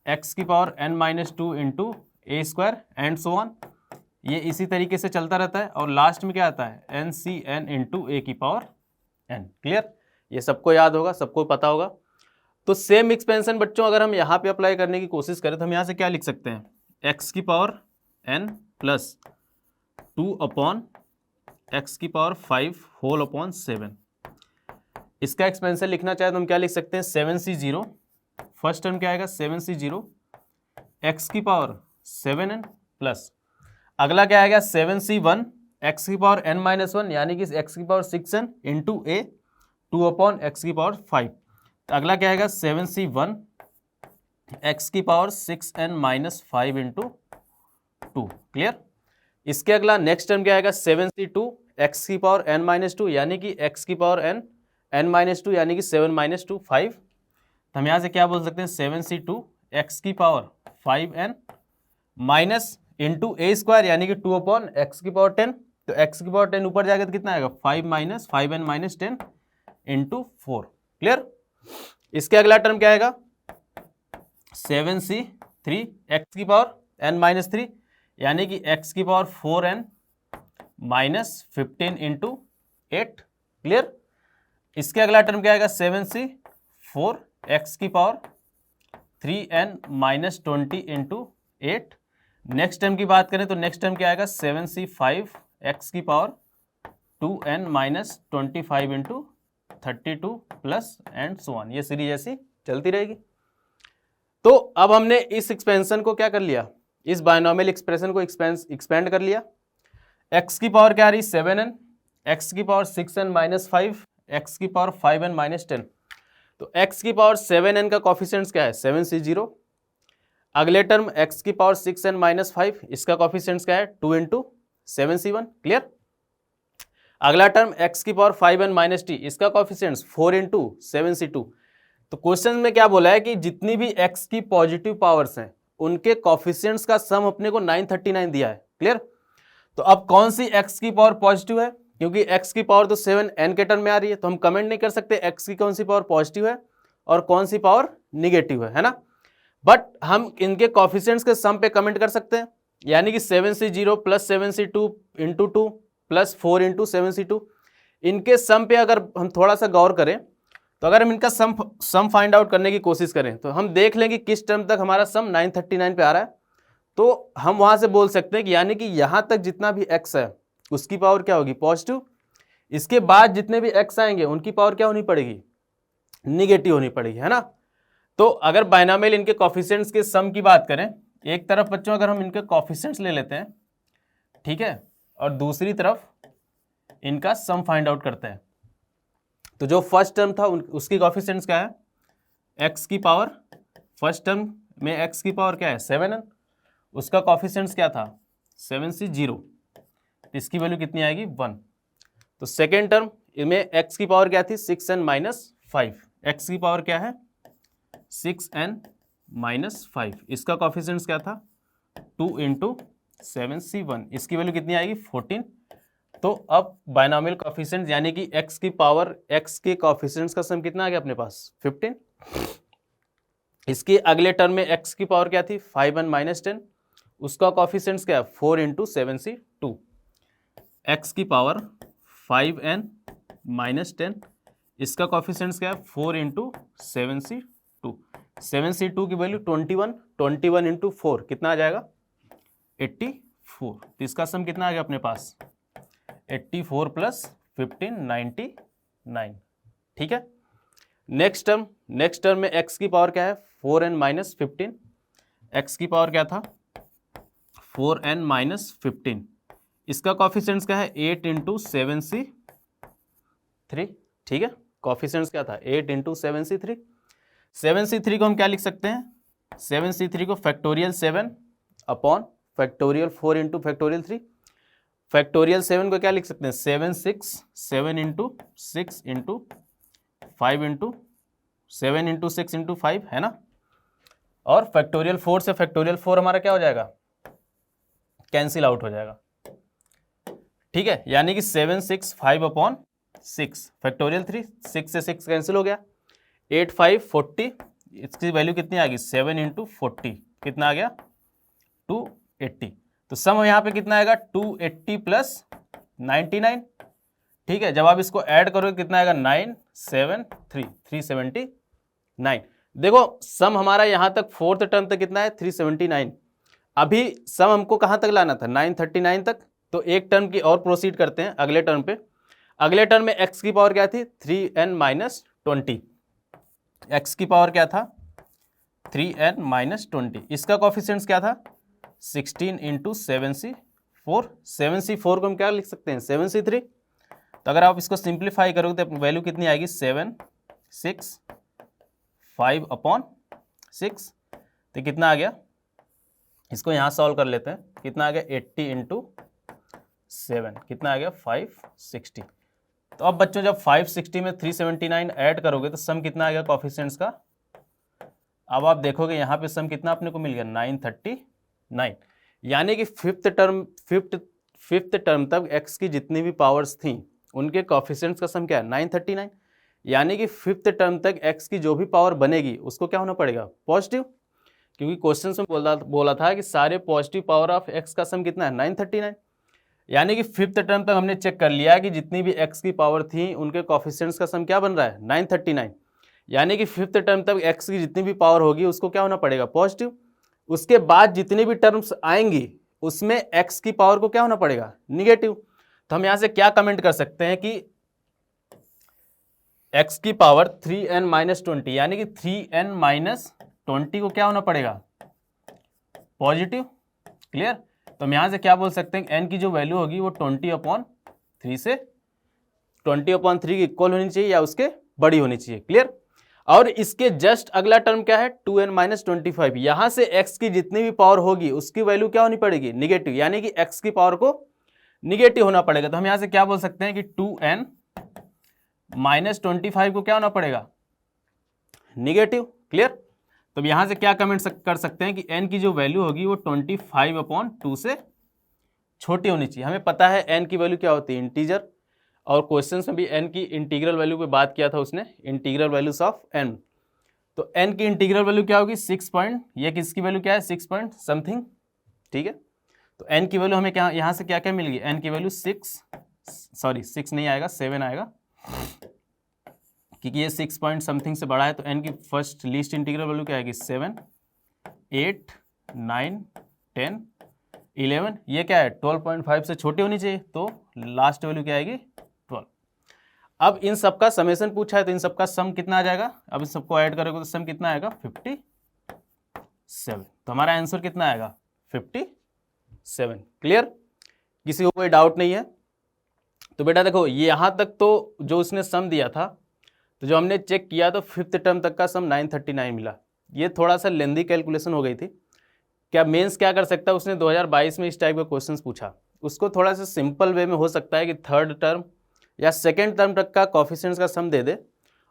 एक्स की power n minus two into a square and so on, ये इसी तरीके से चलता रहता है। और लास्ट में क्या आता है, n C N into a की पावर n, क्लियर। ये सबको याद होगा, सबको पता होगा। तो सेम एक्सपेंशन बच्चों अगर हम यहाँ पे अप्लाई करने की कोशिश करें तो हम यहाँ से क्या लिख सकते हैं, x की power n plus two upon x की पावर 5 होल अपॉन 7। इसका एक्सपेंशन लिखना चाहे तो हम क्या लिख सकते हैं, 7c0, फर्स्ट टर्म क्या आएगा 7c0 एक्स की पावर 7n प्लस अगला क्या आएगा 7c1 एक्स की पावर n माइनस वन, यानी कि एक्स की पावर 6n इंटू ए 2 अपॉन एक्स की पावर 5। तो अगला क्या आएगा 7c1 एक्स की power 6n minus 5 into 2, clear. इसके अगला नेक्स्ट टर्म क्या आएगा 7c2 एक्स की पावर n माइनस टू, यानी कि एक्स की पावर n माइनस टू, यानी कि 7 माइनस टू 5। तो हम यहाँ से क्या बोल सकते हैं 7c2 एक्स की power 5n minus into a square, यानी कि 2 अपॉन एक्स की पावर 10। तो एक्स की पावर 10 ऊपर जाएगा तो कितना आएगा 5 minus 5n minus 10 into 4, clear. इसके अगला टर्म क्या आएगा 7c3 एक्स की पावर n माइनस 3, यानी कि x की power 4n minus 15 into 8, clear. इसके अगला टर्म क्या आएगा 7c4 एक्स की power 3n minus 20 into 8। Next term की बात करें तो नेक्स्ट टर्म क्या आएगा 7c5 एक्स की power 2n minus 25 into 32 plus and so on, ये सीरीज ऐसी चलती रहेगी। तो अब हमने इस एक्सपेंशन को क्या कर लिया, इस बायनॉमियल एक्सप्रेशन को एक्सपेंड कर लिया। x की पावर क्या आ रही 7n, x की पावर 6n माइनस 5, x की पावर 5n माइनस 10। तो x की पावर 7n का कॉफिशिएंट्स क्या है 7c0। अगले टर्म x की पावर 6n माइनस 5, इसका कॉफिशिएंट्स क्या है 2 इंटू 7c1, क्लियर। अगला टर्म x की पावर 5n माइनस t, इसका कॉफिशिएंट्स 4 इंटू 7c2। तो क्वेश्चन में क्या बोला है कि जितनी भी x की पॉजिटिव पावर्स हैं उनके कॉफिशिएंट्स का सम अपने को 939 दिया है, क्लियर। तो अब कौन सी x की पावर पॉजिटिव है, क्योंकि x की पावर तो 7n के टर्म में आ रही है, तो हम कमेंट नहीं कर सकते x की कौन सी पावर पॉजिटिव है और कौन सी पावर निगेटिव है ना। बट हम इनके कॉफिशिएंट्स के सम पे कमेंट कर सकते हैं, यानी कि 7c0 plus 7c2 into 2 plus 4 into 7c2, इनके सम पे अगर हम थोड़ा सा गौर करें तो अगर हम इनका सम फाइंड आउट करने की कोशिश करें तो हम देख लें कि किस टर्म तक हमारा सम 939 पे आ रहा है। तो हम वहां से बोल सकते हैं कि यानी कि यहां तक जितना भी x है उसकी पावर क्या होगी पॉजिटिव, इसके बाद जितने भी x आएंगे उनकी पावर क्या होनी पड़ेगी निगेटिव होनी पड़ेगी, है ना। तो अगर बायनॉमियल इनके कॉफिशिएंट्स के सम की बात करें, एक तरफ बच्चों अगर हम इनके कॉफिशिएंट्स ले लेते हैं, ठीक है, और दूसरी तरफ इनका सम फाइंड आउट करते हैं, तो जो फर्स्ट टर्म था उसकी कॉफिशिएंट्स क्या है x की पावर, फर्स्ट टर्म में x की पावर क्या है 7n, उसका कॉफिशिएंट्स क्या था 7c0, इसकी वैल्यू कितनी आएगी 1। तो सेकेंड टर्म में x की पावर क्या थी 6n माइनस 5, x की पावर क्या है 6n माइनस 5, इसका कॉफिशिएंट्स क्या था 2 इंटू 7c1, इसकी वैल्यू कितनी आएगी 14। तो अब बायनॉमियल कॉफिशिएंट यानी कि x की पावर x के कॉफिशिएंट्स का सम कितना आ गया अपने पास 15। इसके अगले टर्म में x की पावर क्या थी 5n माइनस 10, उसका कॉफिशिएंट्स क्या है 4 इंटू 7c2, x की पावर 5n माइनस 10, इसका कॉफिशिएंट्स क्या है 4 इंटू 7c2, 7c2 की वैल्यू 21 इंटू 4 कितना आ जाएगा 84। तो इसका सम कितना आ गया अपने पास 84 प्लस 15 99, ठीक है। नेक्स्ट टर्म में x की पावर क्या है 4n माइनस 15, x की पावर क्या था 4n माइनस 15, इसका कॉफिशिएंट्स क्या है 8 इंटू 7c3, ठीक है। कॉफिशिएंट्स क्या था 8 इंटू 7c3, 7c3 को हम क्या लिख सकते हैं 7c3 को factorial 7 upon factorial 4 into factorial 3, factorial 7 को क्या लिख सकते हैं, 7 into 6 into 5 into 7 into 6 into 5 है ना। और फैक्टोरियल 4 से फैक्टोरियल 4 हमारा क्या हो जाएगा, कैंसिल आउट हो जाएगा, ठीक है। यानी कि 7 6 5/6 फैक्टोरियल 3, 6 से 6 कैंसिल हो गया, 8 5 40, इसकी वैल्यू कितनी आ गई, 7 इंटू 40 कितना आ गया 280। तो सम यहाँ पे कितना आएगा 280 प्लस 99, ठीक है। जब आप इसको ऐड करोगे कितना आएगा 973 379। देखो सम हमारा यहाँ तक फोर्थ टर्म तक कितना है 379। अभी सम हमको कहाँ तक लाना था 939 तक। तो एक टर्म की और प्रोसीड करते हैं अगले टर्म पे। अगले टर्म में x की पावर क्या थी 3n-20, x की पावर क्या था 3n-20, इसका कॉफिशिएंट्स क्या था 16 इंटू 7c4, 7c4 को हम क्या लिख सकते हैं 7c3। तो अगर आप इसको सिंप्लीफाई करोगे तो वैल्यू कितनी आएगी 7 6 5/6। तो कितना आ गया, इसको यहाँ सॉल्व कर लेते हैं, कितना आ गया 80 इंटू 7, कितना आ गया 560। तो अब बच्चों जब 560 में 379 ऐड करोगे तो सम कितना आ गया कॉफिशिएंट्स का। अब आप देखोगे यहाँ पे सम कितना अपने को मिल गया 939। यानी कि फिफ्थ टर्म तक x की जितनी भी पावर्स थी उनके कॉफिशिएंट्स का सम क्या है 939। यानी कि फिफ्थ टर्म तक x की जो भी पावर बनेगी उसको क्या होना पड़ेगा पॉजिटिव, क्योंकि क्वेश्चन में बोला था कि सारे पॉजिटिव पावर ऑफ x का सम कितना है 939। यानी कि फिफ्थ टर्म तक हमने चेक कर लिया कि जितनी भी x की पावर थी उनके कॉफिशिएंट्स का सम क्या बन रहा है 939। यानी कि फिफ्थ टर्म तक x की जितनी भी पावर होगी उसको क्या होना पड़ेगा पॉजिटिव। उसके बाद जितनी भी टर्म्स आएंगी उसमें x की पावर को क्या होना पड़ेगा निगेटिव। तो हम यहां से क्या कमेंट कर सकते हैं कि x की पावर 3n-20 यानी कि 3n-20 को क्या होना पड़ेगा पॉजिटिव। क्लियर। तो हम यहां से क्या बोल सकते हैं n की जो वैल्यू होगी वो 20/3 से 20/3 की इक्वल होनी चाहिए या उसके बड़ी होनी चाहिए। क्लियर। और इसके जस्ट अगला टर्म क्या है 2n-25। यहां से x की जितनी भी पावर होगी उसकी वैल्यू क्या होनी पड़ेगी निगेटिव, यानी कि x की पावर को निगेटिव होना पड़ेगा। तो हम यहां से क्या बोल सकते हैं कि 2n-25 को क्या होना पड़ेगा निगेटिव। क्लियर। तो यहां से क्या कमेंट कर सकते हैं कि n की जो वैल्यू होगी वो 25/2 से छोटी होनी चाहिए। हमें पता है n की वैल्यू क्या होती है इंटीजर, और क्वेश्चन में भी n की इंटीग्रल वैल्यू पे बात किया था उसने, इंटीग्रल वैल्यूज ऑफ n। तो n की इंटीग्रल वैल्यू क्या होगी 6 पॉइंट, ये किसकी वैल्यू क्या है 6 पॉइंट समथिंग, ठीक है। तो n की वैल्यू हमें क्या यहाँ से क्या क्या मिल गई, n की वैल्यू 6 नहीं आएगा 7 आएगा, क्योंकि ये 6 पॉइंट समथिंग से बड़ा है। तो n की फर्स्ट लीस्ट इंटीग्रल वैल्यू क्या आएगी 7 8 9 10 11, ये क्या है 12.5 से छोटी होनी चाहिए, तो लास्ट वैल्यू क्या आएगी 12। अब इन सबका समेशन पूछा है तो इन सबका सम कितना आ जाएगा, अब इन सबको ऐड करोगे तो सम कितना आएगा 57। तो हमारा आंसर कितना आएगा 57। क्लियर। किसी को कोई डाउट नहीं है। तो बेटा देखो यहां तक तो जो उसने सम दिया था, तो जो हमने चेक किया तो फिफ्थ टर्म तक का सम 939 मिला। ये थोड़ा सा लेंदी कैलकुलेशन हो गई थी। क्या मेंस क्या कर सकता है, उसने 2022 में इस टाइप का क्वेश्चंस पूछा, उसको थोड़ा सा सिंपल वे में हो सकता है कि थर्ड टर्म या सेकेंड टर्म तक का कॉफिशिएंट्स का सम दे दे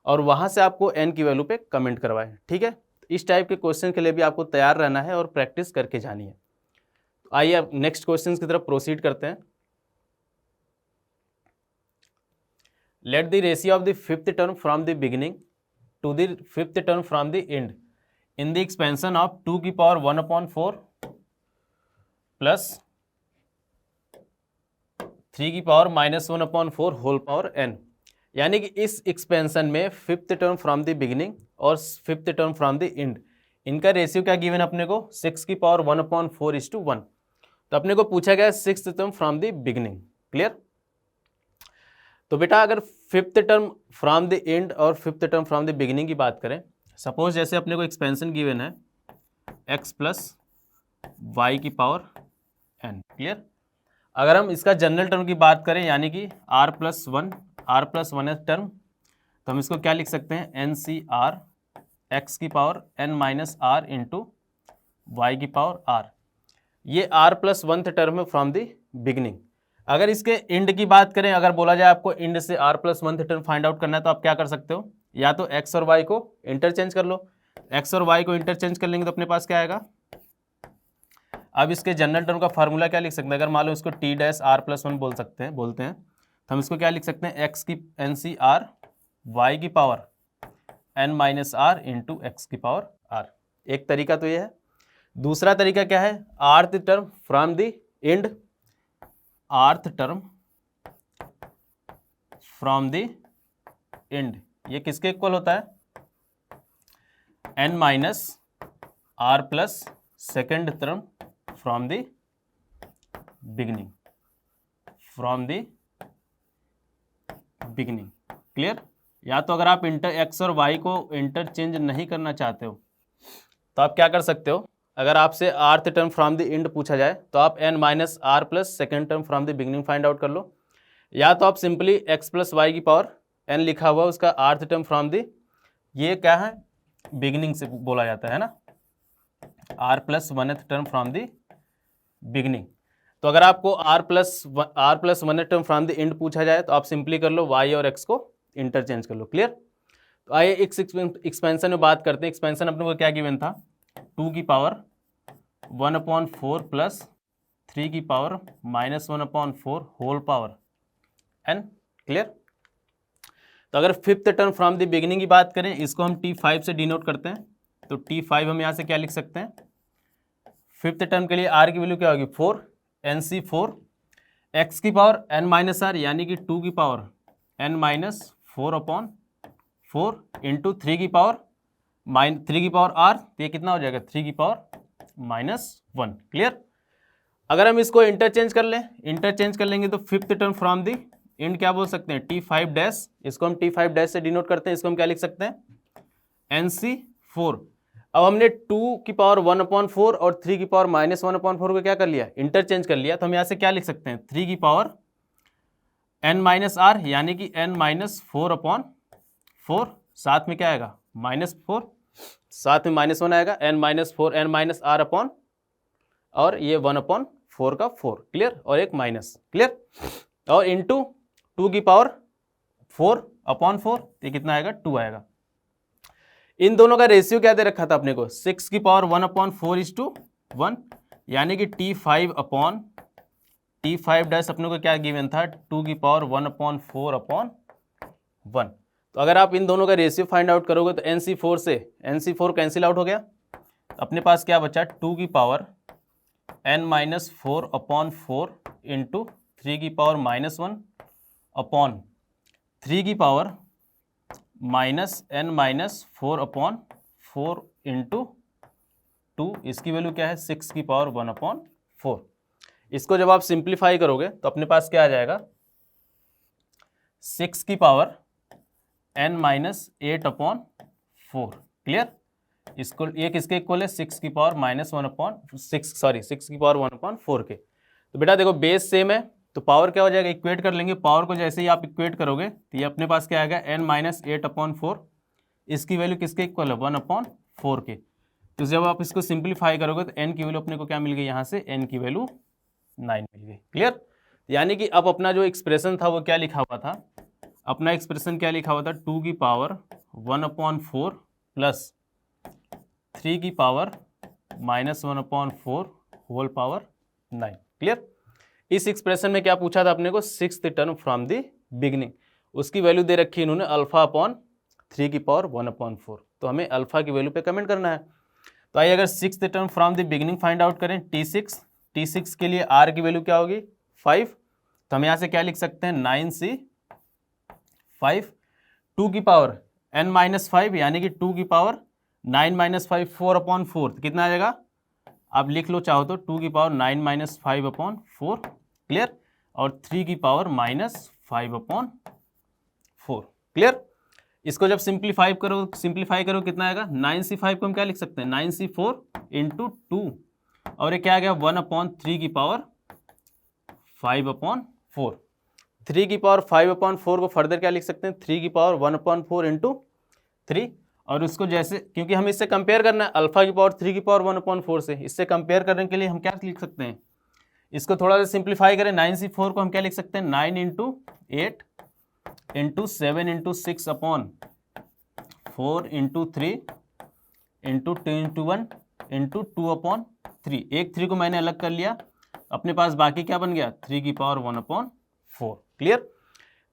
और वहां से आपको n की वैल्यू पे कमेंट करवाए। ठीक है। इस टाइप के क्वेश्चन के लिए भी आपको तैयार रहना है और प्रैक्टिस करके जानी है। तो आइए अब नेक्स्ट क्वेश्चन की तरफ प्रोसीड करते हैं। Let the ratio of the fifth term from the beginning to the fifth term from the end in the expansion of 2 की पावर 1/4 प्लस 3 की पावर -1/4 होल पावर n। यानी कि इस एक्सपेंशन में fifth term from the beginning और fifth term from the end, इनका रेशियो क्या गिवन अपने को 6 की पावर 1/4:1। तो अपने को पूछा गया sixth term from the beginning. Clear. तो बेटा अगर fifth term from the end और fifth term from the beginning की बात करें, सपोज जैसे अपने को एक्सपेंशन गिवन है x प्लस वाई की पावर n। क्लियर। अगर हम इसका जनरल टर्म की बात करें यानी कि r+1 टर्म, तो हम इसको क्या लिख सकते हैं NCR x की पावर n-r इंटू वाई की पावर r। ये r+1 टर्म है फ्रॉम द बिगिनिंग। अगर इसके इंड की बात करें, अगर बोला जाए आपको इंड से r+1 टर्म फाइंड आउट करना है, तो आप क्या कर सकते हो, या तो x और y को इंटरचेंज कर लो। x और y को इंटरचेंज कर लेंगे तो अपने पास क्या आएगा। अब इसके जनरल टर्म का फार्मूला क्या लिख सकते हैं, अगर मान लो इसको t'(r+1) बोलते हैं तो हम इसको क्या लिख सकते हैं, x की NCR y की पावर n-r इंटू x की पावर r। एक तरीका तो ये है। दूसरा तरीका क्या है, आर्थ टर्म फ्रॉम द इंड, आर्थ टर्म फ्रॉम द इंड, ये किसके इक्वल होता है, n-r plus second term from the beginning, clear. या तो अगर आप x और y को इंटरचेंज नहीं करना चाहते हो तो आप क्या कर सकते हो, अगर आपसे आर्थ टर्म फ्रॉम द इंड पूछा जाए तो आप n-r plus second term from the beginning find out कर लो, या तो आप सिंपली x प्लस वाई की पावर n लिखा हुआ उसका आर्थ टर्म फ्रॉम द, ये क्या है, बिगिनिंग से बोला जाता है ना, r+1th term from the beginning. तो अगर आपको r+1th term from the end पूछा जाए तो आप सिंपली कर लो y और x को इंटरचेंज कर लो, क्लियर। तो आइए एक्सपेंशन में बात करते हैं। एक्सपेंशन अपने को क्या गिवन था, 2 की पावर 1/4 प्लस 3 की power -1/4 whole power n, clear. तो अगर fifth term from the beginning की बात करें, इसको हम T5 से डिनोट करते हैं, तो T5 हम यहाँ से क्या लिख सकते हैं, फिफ्थ टर्म के लिए r की वैल्यू क्या होगी 4, NC4, x की पावर n-r यानी कि 2 की पावर n-4/4 इंटू 3 की पावर r, तो ये कितना हो जाएगा 3 की पावर -1, क्लियर। अगर हम इसको इंटरचेंज कर लें, इंटरचेंज कर लेंगे तो fifth term from the end क्या बोल सकते हैं, T5 इसको हम T5 से डिनोट करते हैं, इसको हम क्या लिख सकते हैं, NC4। अब हमने 2 की पावर 1/4 और 3 की पावर -1/4 को क्या कर लिया, इंटरचेंज कर लिया, तो हम यहाँ से क्या लिख सकते हैं, 3 की पावर n-r यानी कि n-4/4, साथ में क्या आएगा -4, साथ में -1 आएगा, n-4 n-r अपॉन, और ये 1/4 का 4, क्लियर, और एक माइनस, क्लियर, और इंटू 2 की पावर 4/4, ये कितना आएगा 2 आएगा। इन दोनों का रेशियो क्या दे रखा था अपने को, 6 की पावर 1/4:1, यानी कि T5 अपने को क्या गिवन था, 2 की पावर 1/4/1। तो अगर आप इन दोनों का रेशियो फाइंड आउट करोगे तो NC4 कैंसिल आउट हो गया, अपने पास क्या बचा, 2 की पावर n-4/4 इंटू 3 की पावर -1 अपॉन 3 की पावर -4/4 इंटू 2, इसकी वैल्यू क्या है 6 की पावर 1/4। इसको जब आप सिंप्लीफाई करोगे तो अपने पास क्या आ जाएगा, 6 की पावर n-8/4, क्लियर। इसको ये किसके इक्वल है, 6 की पावर -6 की पावर 1/4 के। तो बेटा देखो बेस सेम है तो पावर क्या हो जाएगा, इक्वेट कर लेंगे, पावर को जैसे ही आप इक्वेट करोगे तो ये अपने पास क्या आएगा n-8/4, इसकी वैल्यू किसके इक्वल है 1/4 के। तो जब आप इसको सिंप्लीफाई करोगे तो n की वैल्यू अपने को क्या मिल गई, यहाँ से n की वैल्यू 9 मिल गई, क्लियर। यानी कि अब अपना जो एक्सप्रेशन था वो क्या लिखा हुआ था, अपना एक्सप्रेशन क्या लिखा हुआ था, 2 की पावर 1/4 प्लस 3 की पावर -1/4 होल पावर 9, क्लियर। इस एक्सप्रेशन में क्या पूछा था अपने को, sixth term from the beginning, उसकी वैल्यू दे रखी है इन्होंने α/3 की पावर 1/4, तो हमें अल्फा की वैल्यू पे कमेंट करना है। तो आइए अगर sixth term from the beginning find out करें, T6 के लिए r की वैल्यू क्या होगी 5, तो हम यहाँ से क्या लिख सकते हैं 9C5, 2 की पावर n-5 यानी कि 2 की पावर 9-5 4/4, तो कितना आ जाएगा, आप लिख लो चाहो तो 2 की पावर 9-5/4, क्लियर, और 3 की पावर -5/4, क्लियर। इसको जब सिंप्लीफाई करो कितना आएगा, 9C5 को हम क्या लिख सकते हैं 9C4 इंटू 2, और ये क्या आ गया 1/3 की पावर 5/4, 3 की पावर 5/4 को फर्दर क्या लिख सकते हैं 3 की पावर 1/4 इंटू 3, और उसको जैसे क्योंकि हम इससे कंपेयर करना है अल्फा की पावर 3 की पावर 1/4 से, इससे कंपेयर करने के लिए हम क्या लिख सकते हैं, इसको थोड़ा सा सिंप्लीफाई करें, 9c4 को हम क्या लिख सकते हैं, 9 into 8 into 7 into 6 upon 4 into 3 into 2 into 1 into 2 upon 3। एक 3 को मैंने अलग कर लिया, अपने पास बाकी क्या बन गया, 3 की पावर 1 अपॉन 4। क्लियर।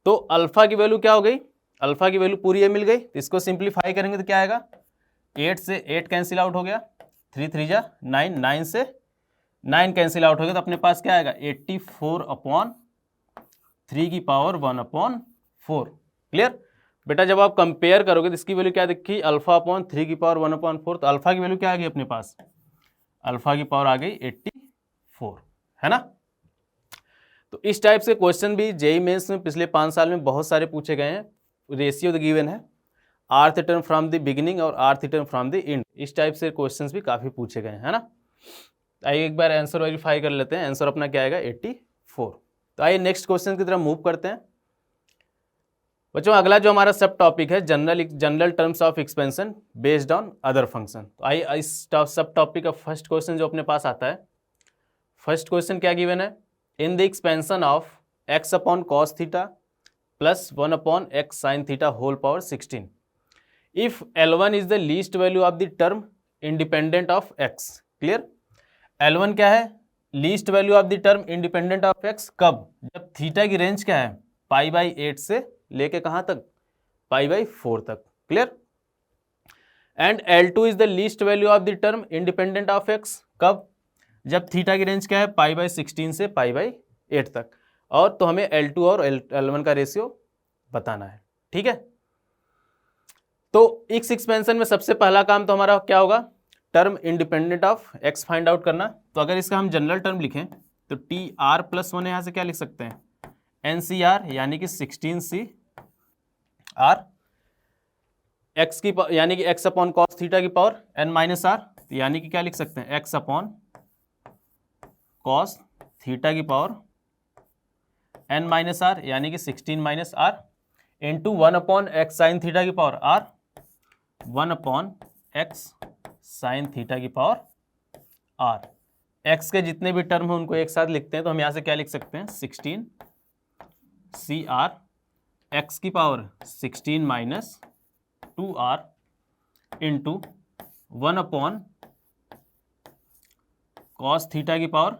तो अल्फा की वैल्यू क्या हो गई, अल्फा की वैल्यू पूरी ये मिल गई। तो इसको सिंप्लीफाई करेंगे तो क्या आएगा, 8 से 8 कैंसिल आउट हो गया, 3 3 जा 9, 9 से 9 कैंसिल आउट हो गया, तो अपने पास क्या आएगा 84 अपॉन 3 की पावर 1 अपॉन 4। क्लियर। बेटा जब आप कंपेयर करोगे तो इसकी वैल्यू क्या दिखी, अल्फा अपॉन 3 की पावर 1 अपॉन 4, तो अल्फा की वैल्यू क्या आ गई अपने पास, अल्फा की पावर आ गई 84, है ना। तो इस टाइप से क्वेश्चन भी जेईई मेंस में पिछले 5 साल में बहुत सारे पूछे गए हैं। रेशियो द गिवन है, आर्थ टर्म फ्रॉम द बिगिनिंग और आर्थ टर्म फ्रॉम द एंड, इस टाइप से क्वेश्चंस भी काफी पूछे गए हैं, है ना। आइए एक बार आंसर वेरीफाई कर लेते हैं, आंसर अपना क्या आएगा 84। तो आइए नेक्स्ट क्वेश्चन की तरफ मूव करते हैं बच्चों। अगला जो हमारा सब टॉपिक है general terms of expansion based on other function. तो आइए इस सब टॉपिक का फर्स्ट क्वेश्चन जो अपने पास आता है, फर्स्ट क्वेश्चन क्या गिवन है, in the expansion of x upon cos theta plus 1 upon x sine theta whole power 16 if L1 is the least value of the term independent of x। Clear. L1 क्या है, least value of the term independent of x, कब, जब थीटा की रेंज क्या है π/8 से लेके कहां तक, π/4 तक। Clear. And L2 is the least value of the term independent of x, कब, जब थीटा की रेंज क्या है π/16 से π/8 तक। और तो हमें L2 और L1 का रेशियो बताना है। ठीक है। तो इस एक्सपेंशन में सबसे पहला काम तो हमारा क्या होगा, term independent of x find out करना। तो अगर इसका हम जनरल टर्म लिखें तो TR+1 यहां से क्या लिख सकते हैं, NCR यानी कि 16CR, x की यानी कि x अपॉन कॉस थीटा की पावर n-r, यानी कि क्या लिख सकते हैं x अपॉन कॉस थीटा की पावर n-r यानी कि 16 r into 1 upon x sine theta की power r, 1 upon x sine theta की पावर r। x के जितने भी टर्म हैं उनको एक साथ लिखते हैं, तो हम यहाँ से क्या लिख सकते हैं 16CR x की power 16 minus 2r into 1 upon cos theta की power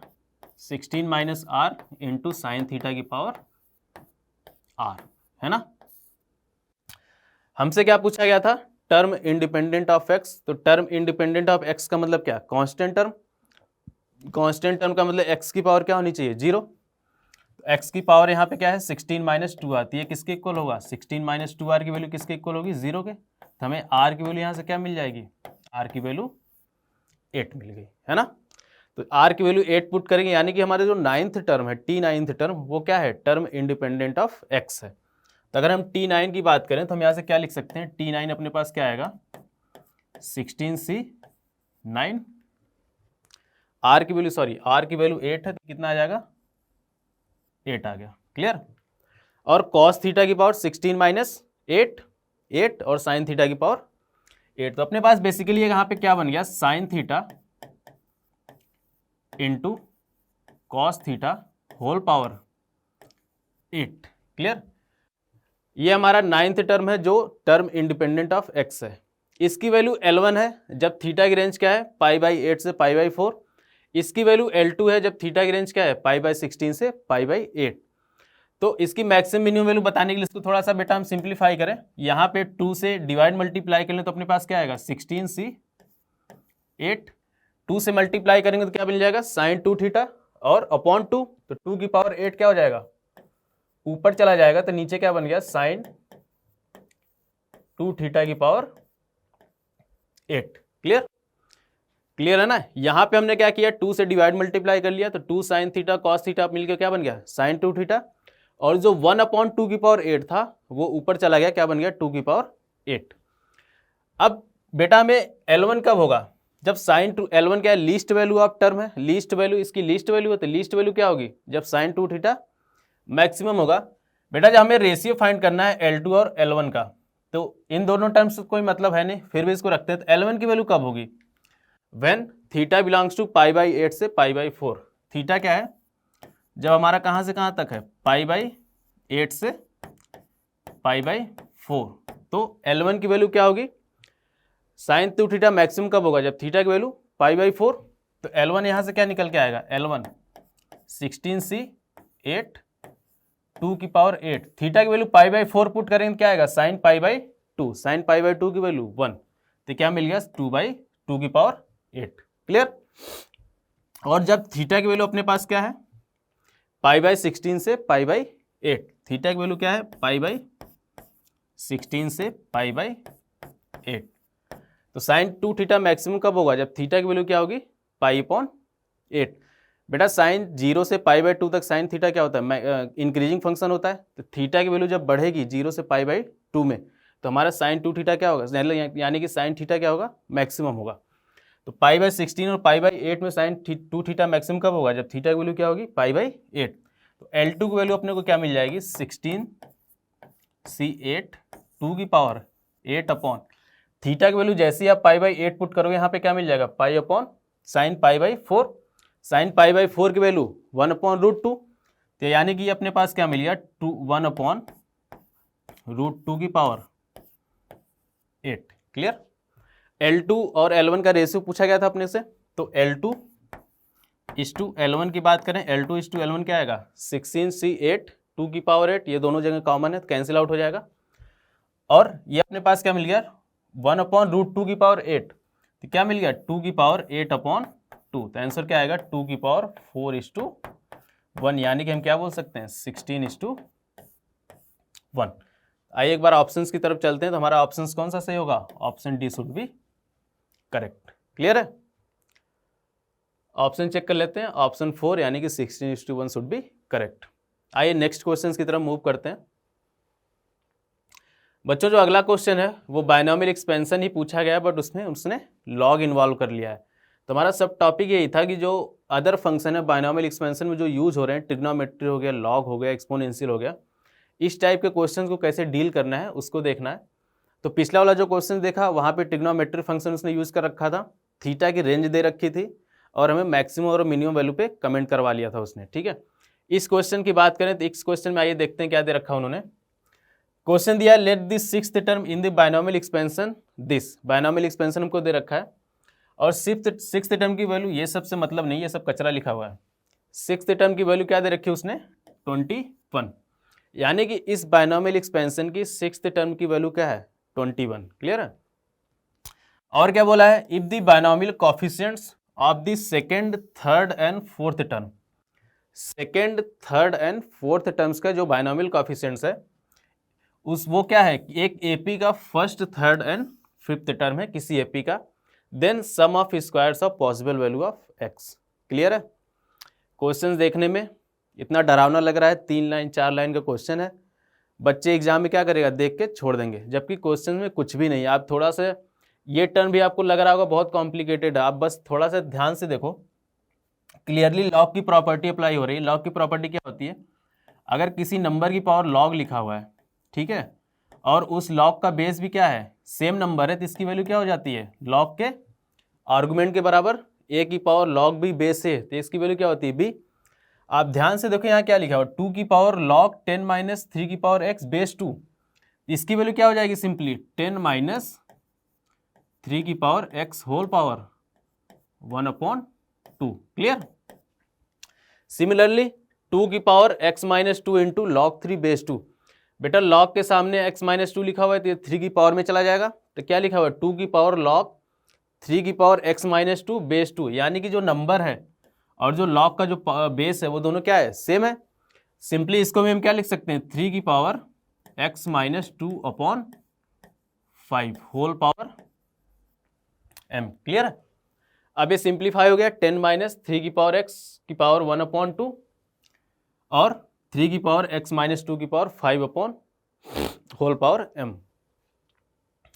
16 minus r into sine theta की पावर r, है ना। हमसे क्या पूछा गया था, टर्म इंडिपेंडेंट ऑफ x। तो टर्म इंडिपेंडेंट ऑफ x का मतलब क्या, कांस्टेंट टर्म। कांस्टेंट टर्म का मतलब x की पावर क्या होनी चाहिए 0। तो x की पावर यहाँ पे क्या है 16 माइनस 2 आती है, किसके इक्वल होगा 16 माइनस 2r की वैल्यू किसके इक्वल होगी 0 के। तो हमें r की वैल्यू यहाँ से क्या मिल जाएगी, r की वैल्यू 8 मिल गई, है ना। तो r की वैल्यू 8 पुट करेंगे, यानी कि हमारे जो 9th टर्म है T9th टर्म, वो क्या है टर्म इंडिपेंडेंट ऑफ x है। तो अगर हम T9 की बात करें तो हम यहाँ से क्या लिख सकते हैं, T9 अपने पास क्या आएगा 16C9, r की वैल्यू 8 है तो कितना आ जाएगा 8 आ गया। क्लियर। और cos थीटा की पावर 16 माइनस 8 और साइन थीटा की पावर 8। तो अपने पास बेसिकली यहाँ पे क्या बन गया sine theta into cos theta whole power 8। Clear. ये हमारा 9th टर्म है जो टर्म इंडिपेंडेंट ऑफ x है। इसकी वैल्यू L1 है जब थीटा की रेंज क्या है π/8 से π/4। इसकी वैल्यू L2 है जब थीटा की रेंज क्या है π/16 से π/8। तो इसकी मैक्सिमम मिनिमम वैल्यू बताने के लिए इसको थोड़ा सा बेटा हम सिंप्लीफाई करें, यहाँ पे 2 से डिवाइड मल्टीप्लाई करें तो अपने पास क्या आएगा 16C8, 2 से मल्टीप्लाई करेंगे तो क्या मिल जाएगा साइन 2 थीटा और अपॉन 2, तो 2 की पावर 8 क्या हो जाएगा ऊपर चला जाएगा, तो नीचे क्या बन गया साइन 2 थीटा की पावर 8। क्लियर है ना। यहां पे हमने क्या किया 2 से डिवाइड मल्टीप्लाई कर लिया, तो 2 साइन थीटा कॉस थीटा मिलकर क्या बन गया साइन 2 थीटा, और जो 1 अपॉन 2 की पावर 8 था वो ऊपर चला गया, क्या बन गया 2 की पावर 8। अब बेटा में L1 कब होगा, जब साइन 2, L1 क्या है लीस्ट वैल्यू ऑफ टर्म है, लीस्ट वैल्यू इसकी लीस्ट वैल्यू है, तो लीस्ट वैल्यू क्या होगी जब साइन 2 थीटा मैक्सिमम होगा। बेटा जब हमें रेशियो फाइंड करना है L2 और L1 का, तो इन दोनों टर्म्स कोई मतलब है नहीं, फिर भी इसको रखते हैं। तो L1 की वैल्यू कब होगी, व्हेन थीटा बिलोंग्स टू π/8 से π/4। थीटा क्या है जब हमारा कहाँ से कहाँ तक है, π/8 से π/4, तो L1 की वैल्यू क्या होगी, साइन 2 थीटा मैक्सिमम कब होगा, जब थीटा की वैल्यू π/4, तो L1 यहाँ से क्या निकल के आएगा, L1 16c 8 2 की पावर 8, थीटा की वैल्यू π/4 पुट करेंगे क्या आएगा, साइन π/2, साइन π/2 की वैल्यू 1, तो क्या मिल गया 2/2 की पावर 8। क्लियर। और जब थीटा की वैल्यू अपने पास क्या है, π/16 से π/8, थीटा की वैल्यू क्या है, π/16 से π/8, तो साइन 2 थीटा मैक्सिमम कब होगा, जब थीटा की वैल्यू क्या होगी, π/8। बेटा साइन 0 से π/2 तक साइन थीटा क्या होता है, इंक्रीजिंग फंक्शन होता है, तो थीटा की वैल्यू जब बढ़ेगी 0 से π/2 में, तो हमारा साइन 2 थीटा क्या होगा, यानी कि साइन थीटा क्या होगा, मैक्सिमम होगा। तो π/16 और π/8 में साइन 2 थीटा मैक्सिमम कब होगा, जब थीटा की वैल्यू क्या होगी, π/8। तो L2 की वैल्यू अपने को क्या मिल जाएगी, 16c8 2 की पावर 8 अपॉन, थीटा की वैल्यू जैसे ही आप π/8 पुट करोगे यहाँ पे क्या मिल जाएगा, पाई अपॉन साइन π/4, साइन π/4 की वैल्यू 1/√2, तो यानी कि अपने पास क्या मिल गया, 1/√2 की पावर 8। क्लियर। L2 और L1 का रेशियो पूछा गया था अपने से, तो L2:L1 की बात करें, L2:L1 क्या आएगा, 16c8 2 की पावर 8, ये दोनों जगह कॉमन है तो कैंसिल आउट हो जाएगा, और ये अपने पास क्या मिल गया, 1/√2 की पावर 8, तो क्या मिल गया, 2 की पावर 8/2, तो आंसर क्या आएगा, 2 की पावर 4:1, यानी कि हम क्या बोल सकते हैं, 16:1। आइए एक बार ऑप्शंस की तरफ चलते हैं, तो हमारा ऑप्शंस कौन सा सही होगा, option D should be correct. Clear है। ऑप्शन चेक कर लेते हैं, ऑप्शन 4 यानी कि 16:1 शुड बी करेक्ट। आइए नेक्स्ट क्वेश्चन की तरफ मूव करते हैं। बच्चों जो अगला क्वेश्चन है वो बायनॉमियल एक्सपेंशन ही पूछा गया है, बट उसने लॉग इन्वॉल्व कर लिया है। तो हमारा सब टॉपिक यही था कि जो अदर फंक्शन है बायनॉमियल एक्सपेंशन में जो यूज हो रहे हैं, ट्रिग्नोमेट्री हो गया, लॉग हो गया, एक्सपोनेंशियल हो गया, इस टाइप के क्वेश्चन को कैसे डील करना है उसको देखना है। तो पिछला वाला जो क्वेश्चन देखा वहाँ पे ट्रिग्नोमेट्री फंक्शन उसने यूज कर रखा था, थीटा की रेंज दे रखी थी और हमें मैक्सिमम और मिनिमम वैल्यू पे कमेंट करवा लिया था उसने। ठीक है, इस क्वेश्चन की बात करें तो इस क्वेश्चन में आइए देखते हैं क्या दे रखा उन्होंने। क्वेश्चन दिया, let this sixth term in the binomial expansion, this binomial expansion हमको दे रखा है, और सिक्स्थ टर्म की वैल्यू, ये सबसे मतलब नहीं, ये सब कचरा लिखा हुआ है। सिक्स्थ टर्म की वैल्यू क्या दे रखी है उसने, 21, यानी कि इस बायनॉमियल एक्सपेंशन की सिक्स्थ टर्म की वैल्यू क्या है, 21। क्लियर है। और क्या बोला है, if the binomial coefficients of the second, third and fourth term, second, third and fourth terms का जो बायनॉमियल कोएफिशिएंट्स है उस वो क्या है, एक एपी का first, third and fifth term है किसी एपी का, then sum of squares of possible value of x. Clear है। क्वेश्चन देखने में इतना डरावना लग रहा है, 3 लाइन 4 लाइन का क्वेश्चन है, बच्चे एग्जाम में क्या करेगा, देख के छोड़ देंगे, जबकि क्वेश्चन में कुछ भी नहीं है। आप थोड़ा सा ये टर्म भी आपको लग रहा होगा बहुत कॉम्प्लिकेटेड है, आप बस थोड़ा सा ध्यान से देखो, क्लियरली लॉग की प्रॉपर्टी अप्लाई हो रही है। लॉग की प्रॉपर्टी क्या होती है, अगर किसी नंबर की पावर लॉग लिखा हुआ है, ठीक है, और उस लॉग का बेस भी क्या है, सेम नंबर है, तो इसकी वैल्यू क्या हो जाती है, लॉग के आर्गुमेंट के बराबर। ए की पावर लॉग भी बेस है, तो इसकी वैल्यू क्या होती है, बी। आप ध्यान से देखो यहाँ क्या लिखा हुआ, 2 की पावर लॉग 10 - 3 की पावर एक्स बेस 2, इसकी वैल्यू क्या हो जाएगी, सिंपली 10 - 3 की power x whole power 1/2। Clear. Similarly 2 की power x - 2 into log 3 base 2, बेटा लॉग के सामने x - 2 लिखा हुआ है तो ये 3 की पावर में चला जाएगा, तो क्या लिखा हुआ है, 2 की पावर लॉग 3 की पावर x - 2 बेस 2, यानी कि जो नंबर है और जो लॉग का जो बेस है वो दोनों क्या है, सेम है। सिंपली इसको भी हम क्या लिख सकते हैं, 3 की power x - 2/5 whole power m। Clear है। अब ये सिंप्लीफाई हो गया, 10 - 3 की पावर x की पावर 1/2 और 3 की पावर x - 2 की पावर 5 होल पावर m।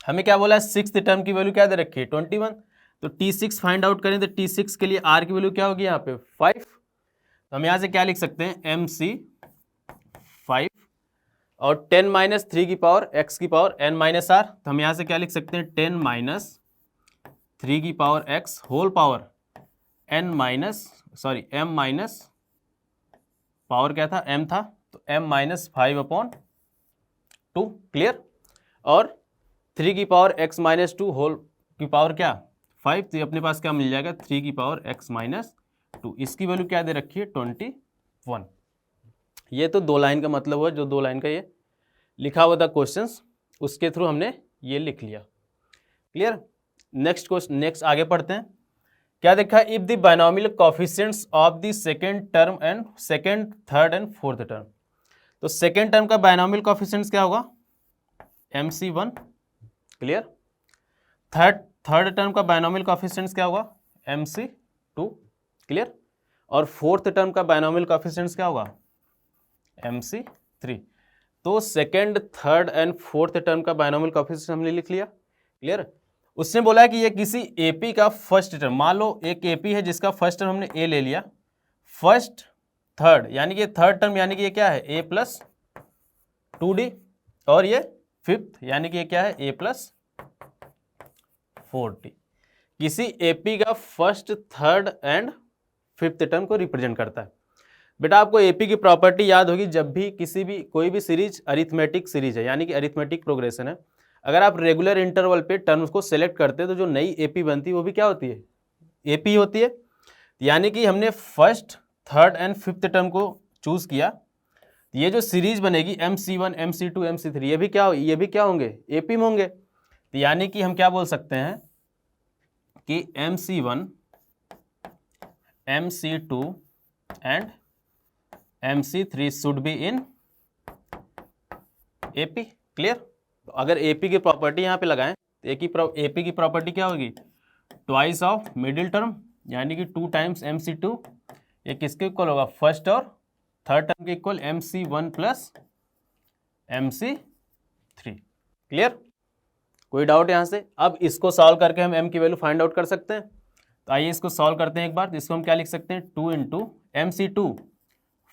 हमें क्या बोला है, सिक्स्थ टर्म की वैल्यू क्या दे रखी है, 21, तो T6 फाइंड आउट करें तो T6 के लिए r की वैल्यू क्या होगी यहाँ पे 5, तो हम यहाँ से क्या लिख सकते हैं, MC 5, और 10 - 3 की पावर x की पावर n - r, तो हम यहाँ से क्या लिख सकते हैं, 10 - 3 की power x whole power m - power क्या था, m था, तो m माइनस 5/2, क्लियर। और 3 की पावर x माइनस 2 होल की पावर क्या 5, तो ये अपने पास क्या मिल जाएगा 3 की पावर x माइनस 2, इसकी वैल्यू क्या दे रखी है 21। ये तो 2 लाइन का मतलब हुआ, जो 2 लाइन का ये लिखा हुआ था क्वेश्चंस, उसके थ्रू हमने ये लिख लिया, क्लियर। नेक्स्ट क्वेश्चन, नेक्स्ट आगे पढ़ते हैं। क्या देखा है, if the binomial coefficients of the second term and second, third and fourth term, तो सेकेंड टर्म का बायनोमियल कोएफिशिएंट्स क्या होगा MC1, क्लियर। थर्ड टर्म का बायनोमियल कोएफिशिएंट्स क्या होगा MC2, क्लियर। और फोर्थ टर्म का बायनोमियल कोएफिशिएंट्स क्या होगा MC3। तो second, third and fourth term का बायनोमियल कोएफिशिएंट हमने लिख लिया, क्लियर। उसने बोला है कि ये किसी एपी का फर्स्ट टर्म, मान लो एक एपी है जिसका फर्स्ट टर्म हमने ए ले लिया, फर्स्ट थर्ड यानी कि थर्ड टर्म यानी कि ये क्या है a प्लस 2d, और ये फिफ्थ यानी कि ये क्या है a प्लस 4d, किसी एपी का first, third and fifth term को रिप्रेजेंट करता है। बेटा आपको एपी की प्रॉपर्टी याद होगी, जब भी किसी भी कोई भी सीरीज अरिथमेटिक सीरीज है यानी कि अरिथमेटिक प्रोग्रेशन है, अगर आप रेगुलर इंटरवल पे टर्म्स को सेलेक्ट करते हैं तो जो नई एपी बनती है वो भी क्या होती है एपी होती है। यानी कि हमने first, third and fifth term को चूज किया, ये जो सीरीज बनेगी MC1, MC2, MC3 ये भी क्या होंगे एपी में होंगे। तो यानी कि हम क्या बोल सकते हैं कि MC1, MC2 and MC3 should be in AP, clear. तो अगर एपी की प्रॉपर्टी यहाँ पे लगाएं तो एपी की प्रॉपर्टी क्या होगी ट्वाइस ऑफ मिडिल टर्म, यानी कि 2 टाइम्स MC2, ये किसके इक्वल होगा फर्स्ट और थर्ड टर्म के equal MC1 plus MC3, clear. कोई डाउट यहाँ से। अब इसको सॉल्व करके हम m की वैल्यू फाइंड आउट कर सकते हैं, तो आइए इसको सॉल्व करते हैं एक बार। इसको हम क्या लिख सकते हैं 2 into MC2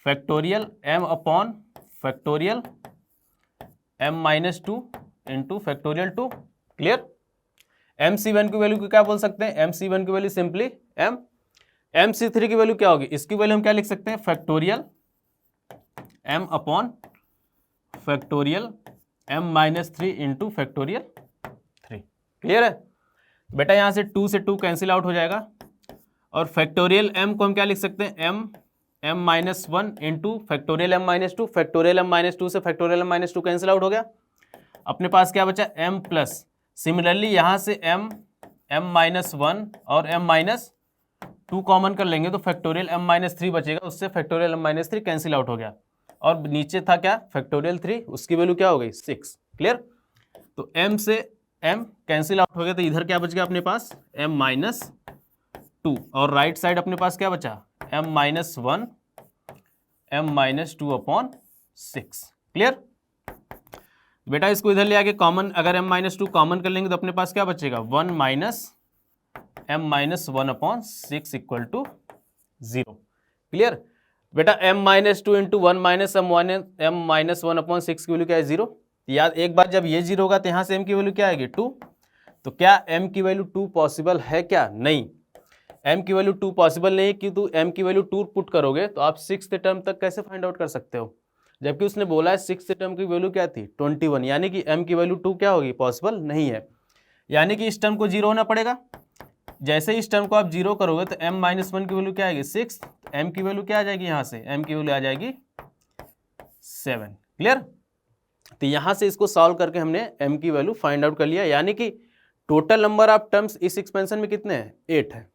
factorial m upon factorial m minus 2 into factorial 2, clear. MC1 की वैल्यू को क्या बोल सकते हैं MC1 की वैल्यू सिंपली m, MC3 की वैल्यू क्या होगी, इसकी वैल्यू हम क्या लिख सकते हैं factorial m upon factorial m minus 3 into factorial 3, clear है। बेटा यहाँ से 2 से 2 कैंसिल आउट हो जाएगा, और फैक्टोरियल m को हम क्या लिख सकते हैं m minus 1 into factorial m minus 2, factorial m minus 2 से factorial m minus 2 cancel out हो गया, अपने पास क्या बचा m प्लस, सिमिलरली यहाँ से m माइनस 1 और m माइनस 2 कॉमन कर लेंगे तो फैक्टोरियल m माइनस 3 बचेगा, उससे factorial m minus 3 cancel out हो गया, और नीचे था क्या फैक्टोरियल 3, उसकी वैल्यू क्या हो गई 6, क्लियर। तो m से m कैंसिल आउट हो गया, तो इधर क्या बच गया अपने पास m माइनस 2, और राइट साइड अपने पास क्या बचा m minus 1 m minus 2 upon 6, clear. बेटा इसको इधर ले आके कॉमन, अगर m माइनस 2 कॉमन कर लेंगे तो अपने पास क्या बचेगा 1 minus m minus 1 upon 6 equal to 0, clear. बेटा m minus 2 into 1 minus m minus 1 upon 6 की वैल्यू क्या है 0। याद एक बार जब ये 0 होगा तो यहाँ से m की वैल्यू क्या आएगी 2, तो क्या m की वैल्यू 2 पॉसिबल है क्या, नहीं, m की वैल्यू 2 पॉसिबल नहीं, क्योंकि m की वैल्यू 2 पुट करोगे तो आप 6th टर्म तक कैसे फाइंड आउट कर सकते हो, जबकि उसने बोला है 6th टर्म की वैल्यू क्या थी 21, यानी कि m की वैल्यू 2 क्या होगी पॉसिबल नहीं है, यानी कि इस टर्म को 0 होना पड़ेगा। जैसे इस टर्म को आप 0 करोगे तो m माइनस 1 की वैल्यू क्या आएगी 6, m की वैल्यू क्या आ जाएगी, यहाँ से m की वैल्यू आ जाएगी 7, क्लियर। तो यहाँ से इसको सॉल्व करके हमने m की वैल्यू फाइंड आउट कर लिया, यानी कि टोटल नंबर ऑफ टर्म्स इस एक्सपेंशन में कितने हैं 8 है।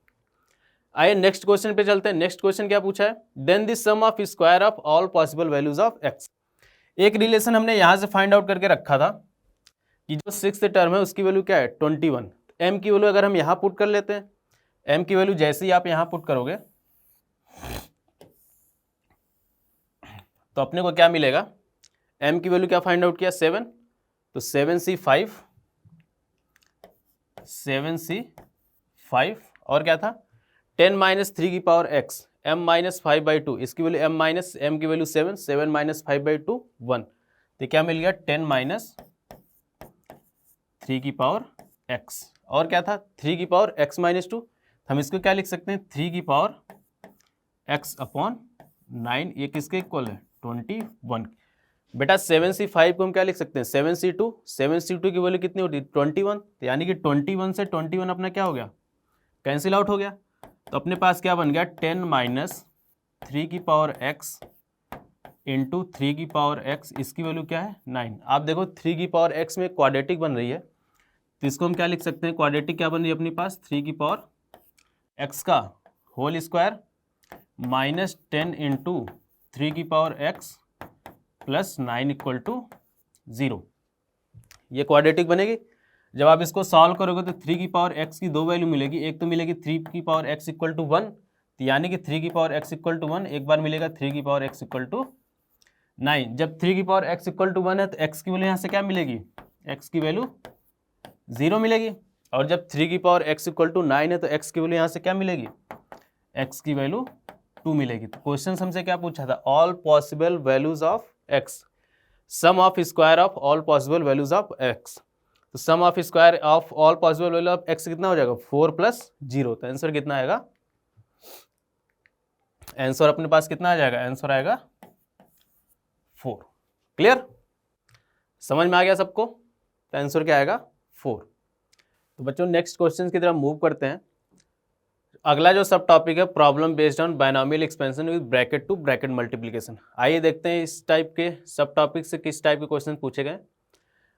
आइए नेक्स्ट क्वेश्चन पे चलते हैं। नेक्स्ट क्वेश्चन क्या पूछा है, then the sum of square of all possible values of x। एक रिलेशन हमने यहाँ से फाइंड आउट करके रखा था कि जो 6th टर्म है उसकी वैल्यू क्या है 21, m की वैल्यू अगर हम यहाँ पुट कर लेते हैं, m की वैल्यू जैसे ही आप यहाँ पुट करोगे तो अपने को क्या मिलेगा, m की वैल्यू क्या फाइंड आउट किया 7, तो 7c5 और क्या था 10 माइनस 3 की पावर x m माइनस 5/2, इसकी वैल्यू m माइनस m की वैल्यू 7 माइनस 5/2 1, तो क्या मिल गया 10 माइनस 3 की पावर x, और क्या था 3 की पावर x माइनस 2, हम इसको क्या लिख सकते हैं 3 की पावर x अपॉन 9, ये किसके इक्वल है 21। बेटा 7c5 को हम क्या लिख सकते हैं 7c2 की वैल्यू कितनी होती है 21, तो यानी कि 21 से 21 अपना क्या हो गया कैंसिल आउट हो गया। तो अपने पास क्या बन गया 10 माइनस 3 की पावर x इंटू 3 की पावर x, इसकी वैल्यू क्या है 9। आप देखो 3 की पावर x में क्वाड्रेटिक बन रही है, तो इसको हम क्या लिख सकते हैं क्वाड्रेटिक क्या बन रही है अपने पास 3 की पावर x का होल स्क्वायर माइनस 10 इंटू 3 की power x plus 9 equal to 0। ये क्वाड्रेटिक बनेगी। जब आप इसको सॉल्व करोगे तो 3 की पावर x की दो वैल्यू मिलेगी, एक तो मिलेगी 3 की पावर x इक्वल टू 1, तो यानी कि 3 की पावर x इक्वल टू 1, एक बार मिलेगा 3 की पावर x इक्वल टू 9। जब 3 की पावर x इक्वल टू 1 है तो x की वैल्यू यहाँ से क्या मिलेगी x की वैल्यू 0 मिलेगी, और जब 3 की पावर x इक्वल टू 9 है तो x की वैल्यू यहाँ से क्या मिलेगी x की वैल्यू 2 मिलेगी। तो क्वेश्चन हमसे क्या पूछा था all possible values of x, sum of square of all possible values of x। तो sum of square of all possible value of x कितना हो जाएगा 4 प्लस 0, तो आंसर कितना आएगा, आंसर अपने पास कितना आ जाएगा, आंसर आएगा 4। क्लियर, समझ में आ गया सबको, तो आंसर क्या आएगा 4। तो बच्चों नेक्स्ट क्वेश्चन की तरफ मूव करते हैं। अगला जो सब टॉपिक है problem based on binomial expansion with bracket to bracket multiplication. आइए देखते हैं इस टाइप के सब टॉपिक से किस टाइप के क्वेश्चन पूछे गए।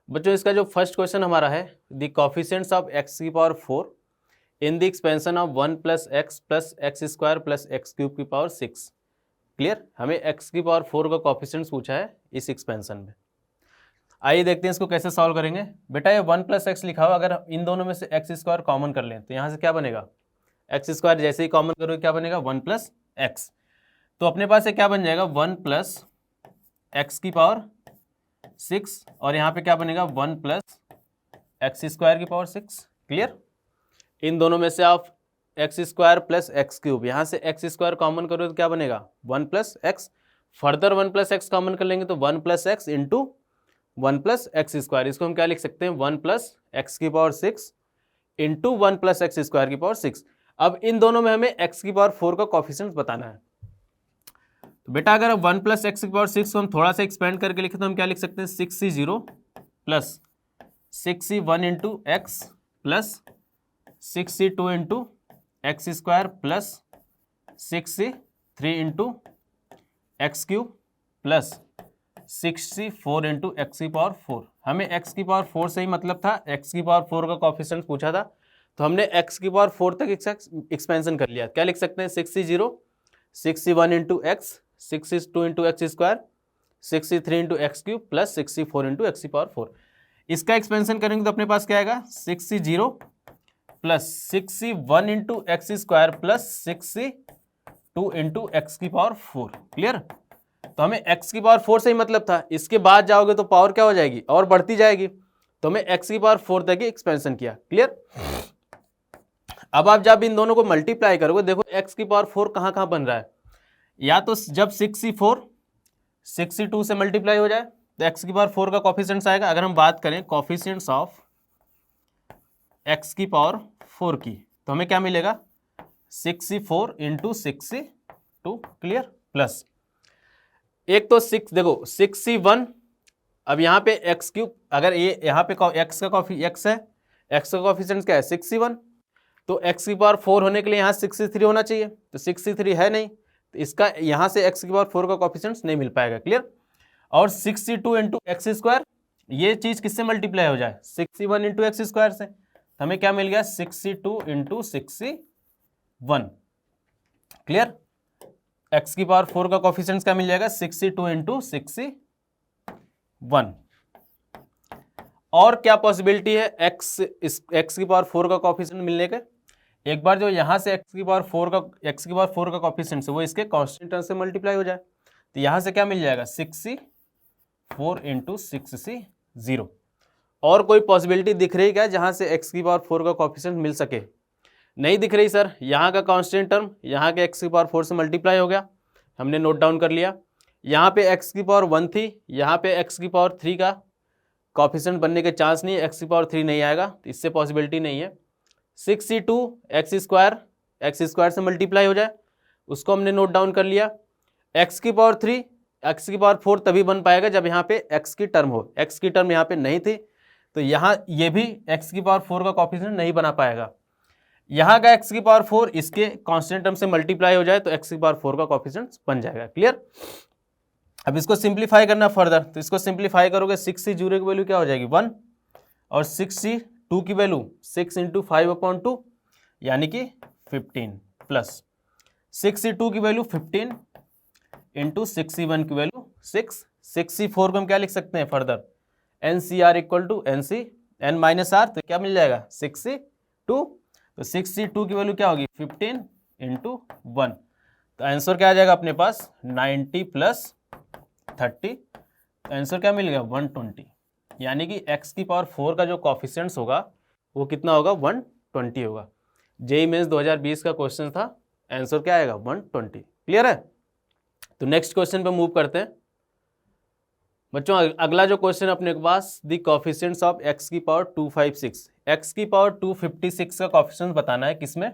बच्चों इसका जो फर्स्ट क्वेश्चन हमारा है द कोफिशिएंट्स ऑफ x की power 4 in the expansion of 1 plus x square plus x cube की पावर 6। क्लियर, हमें x की पावर 4 का कोफिशिएंट्स पूछा है इस एक्सपेंशन में। आइए देखते हैं इसको कैसे सॉल्व करेंगे। बेटा ये 1 प्लस एक्स लिखा हुआ, अगर इन दोनों में से एक्स स्क्वायर कॉमन कर लें तो यहाँ से क्या बनेगा एक्स स्क्वायर, जैसे ही कॉमन करोगे क्या बनेगा 1 प्लस एक्स। तो अपने पास ये क्या बन जाएगा 1 प्लस एक्स की पावर 6, और यहाँ पे क्या बनेगा 1 प्लस एक्स स्क्वायर की पावर 6। क्लियर, इन दोनों में से आप x square plus x cube, यहाँ से एक्स स्क्वायर कॉमन करोगे तो क्या बनेगा 1 plus x, further 1 plus x common कर लेंगे तो 1 plus x into 1 plus x square. इसको हम क्या लिख सकते हैं 1 प्लस एक्स की power 6 into 1 plus x square की पावर 6। अब इन दोनों में हमें x की पावर 4 का कोफिशिएंट बताना है। तो बेटा अगर 1 प्लस एक्स की पावर 6 को हम थोड़ा सा एक्सपेंड करके लिखें तो हम क्या लिख सकते हैं 6c0 plus 6c1 into x plus 6c2 into x square plus 6c3 into x cube plus 6c4 into x की पावर 4। हमें x की पावर 4 से ही मतलब था, x की पावर 4 का कोफिशिएंट पूछा था, तो हमने x की पावर 4 तक एक्सपेंशन कर लिया। क्या लिख सकते हैं 6c0 6c1 into x 6c2 into x square 6c3 into x cube plus 6c4 into x की पावर 4। इसका एक्सपेंशन करेंगे तो अपने पास क्या आएगा 6c0 plus 6c1 into x square plus 6c2 into x की पावर 4। क्लियर, तो हमें x की पावर 4 से ही मतलब था, इसके बाद जाओगे तो पावर क्या हो जाएगी और बढ़ती जाएगी, तो हमें x की पावर 4 तक ही एक्सपेंशन किया। क्लियर, अब आप जब इन दोनों को मल्टीप्लाई करोगे देखो x की पावर 4 कहाँ कहाँ बन रहा है, या तो जब 6c4 6c2 से मल्टीप्लाई हो जाए तो x की पावर 4 का कोफिशिएंट्स आएगा। अगर हम बात करें कोफिशिएंट्स ऑफ x की पावर 4 की तो हमें क्या मिलेगा 6c4 into 6c2। Clear, plus एक तो 6 देखो 6c1, अब यहाँ पे एक्स क्यूब, अगर ये यहाँ पे x का कोफिशिएंट क्या है 6c1, तो x की पावर 4 होने के लिए यहाँ 6c3 होना चाहिए, तो 6c3 है नहीं, तो इसका यहाँ से x की पावर 4 का कोफिशिएंट नहीं मिल पाएगा। क्लियर, और 6c2 इंटू एक्स स्क्वायर, ये चीज किससे मल्टीप्लाई हो जाए 6c1 इंटू एक्स स्क्वायर से, तो हमें क्या मिल गया 6c2 into 6c1। Clear, x की पावर 4 का कोफिशिएंट क्या मिल जाएगा 6c2 इंटू 6c1। और क्या पॉसिबिलिटी है x की पावर 4 का कोफिशिएंट मिलने के, एक बार जो यहाँ से x की पावर 4 का कोफिशिएंट है वो इसके कांस्टेंट टर्म से मल्टीप्लाई हो जाए, तो यहाँ से क्या मिल जाएगा 6c4 इंटू 6c0। और कोई पॉसिबिलिटी दिख रही क्या जहाँ से x की पावर 4 का कोफिशिएंट मिल सके, नहीं दिख रही सर। यहाँ का कांस्टेंट टर्म यहाँ के x की पावर 4 से मल्टीप्लाई हो गया, हमने नोट डाउन कर लिया। यहाँ पे x की पावर 1 थी, यहाँ पे x की पावर 3 का कोफिशिएंट बनने के चांस नहीं है, x की पावर 3 नहीं आएगा, तो इससे पॉसिबिलिटी नहीं है। 6c2 एक्स स्क्वायर से मल्टीप्लाई हो जाए, उसको हमने नोट डाउन कर लिया। एक्स की पावर 3, एक्स की पावर 4 तभी बन पाएगा जब यहाँ पे एक्स की टर्म हो। एक्स की टर्म यहाँ पे नहीं थी, तो यहाँ ये भी एक्स की पावर 4 का कोएफिशिएंट नहीं बना पाएगा। यहाँ का एक्स की पावर 4 इसके कांस्टेंट टर्म से मल्टीप्लाई हो जाए तो एक्स की पावर 4 का कोएफिशिएंट बन जाएगा। क्लियर? अब इसको सिंप्लीफाई करना फर्दर, तो इसको सिंप्लीफाई करोगे 6c 0 की वैल्यू क्या हो जाएगी 1, और 6c 2 की वैल्यू 6 इंटू 5/2 यानी कि 15, प्लस 6c2 की वैल्यू 15 इंटू 6c1 की वैल्यू 6, 6c4 को हम क्या लिख सकते हैं further, NCR equal to NC n minus r, तो क्या मिल जाएगा 6c2, तो 6c2 की वैल्यू क्या होगी 15 इंटू 1, तो आंसर क्या आ जाएगा अपने पास 90 प्लस 30, तो आंसर क्या मिल गया 120, यानी कि x की पावर 4 का जो कोएफिशिएंट्स होगा वो कितना होगा 120 होगा। जेईई मेंस 2020 का क्वेश्चन था, आंसर क्या आएगा 120। क्लियर है? तो नेक्स्ट क्वेश्चन पे मूव करते हैं बच्चों। अगला जो क्वेश्चन अपने के पास, द कोएफिशिएंट्स ऑफ x की पावर 256, x की पावर 256 का कोएफिशिएंट बताना है किसमें,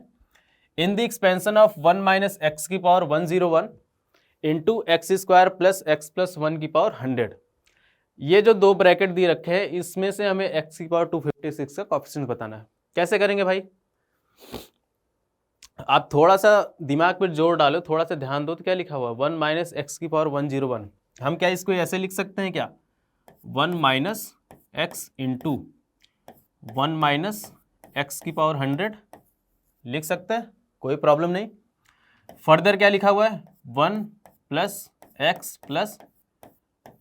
in the expansion of 1 minus x की power 101 into x square plus x plus 1 की पावर 100। ये जो दो ब्रैकेट दिए रखे हैं इसमें से हमें x की पावर 256 का कोएफिशिएंट बताना है। कैसे करेंगे भाई? आप थोड़ा सा दिमाग पर जोर डालो, थोड़ा सा ध्यान दो, तो क्या लिखा हुआ 1 माइनस एक्स की पावर 101, हम क्या इसको ऐसे लिख सकते हैं क्या 1 minus x into 1 minus x की पावर 100 लिख सकते हैं, कोई प्रॉब्लम नहीं। फर्दर क्या लिखा हुआ है 1 प्लस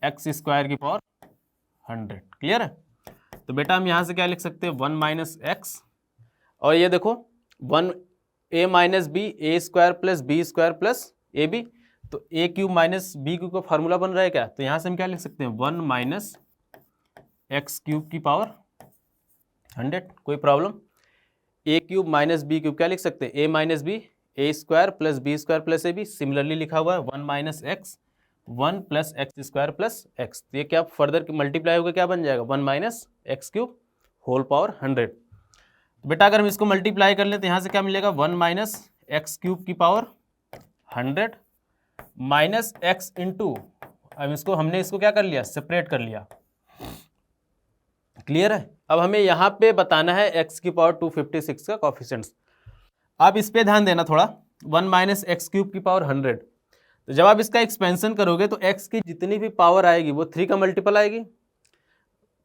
एक्स स्क्वायर की पावर 100। क्लियर है? तो बेटा हम यहाँ से क्या लिख सकते हैं 1 माइनस एक्स, और ये देखो 1 a minus b a square plus b square plus a b, तो a cube minus b cube का फॉर्मूला बन रहा है क्या, तो यहाँ से हम क्या लिख सकते हैं 1 माइनस एक्स क्यूब की पावर 100, कोई problem. A cube minus b cube क्या लिख सकते हैं a minus b a square plus b square plus a b, similarly लिखा हुआ है 1 minus x 1 plus x square plus x, ये क्या फर्दर मल्टीप्लाई होकर क्या बन जाएगा 1 minus x cube whole power 100। बेटा अगर हम इसको मल्टीप्लाई कर लें तो यहाँ से क्या मिलेगा 1 माइनस एक्स क्यूब की पावर 100 माइनस एक्स इंटू, अब इसको हमने इसको क्या कर लिया सेपरेट कर लिया। क्लियर है? अब हमें यहाँ पे बताना है x की पावर 256 का कोएफिशिएंट्स। आप इस पे ध्यान देना थोड़ा, 1 माइनस एक्स क्यूब की पावर 100, तो जब आप इसका एक्सपेंशन करोगे तो x की जितनी भी पावर आएगी वो 3 का मल्टीपल आएगी।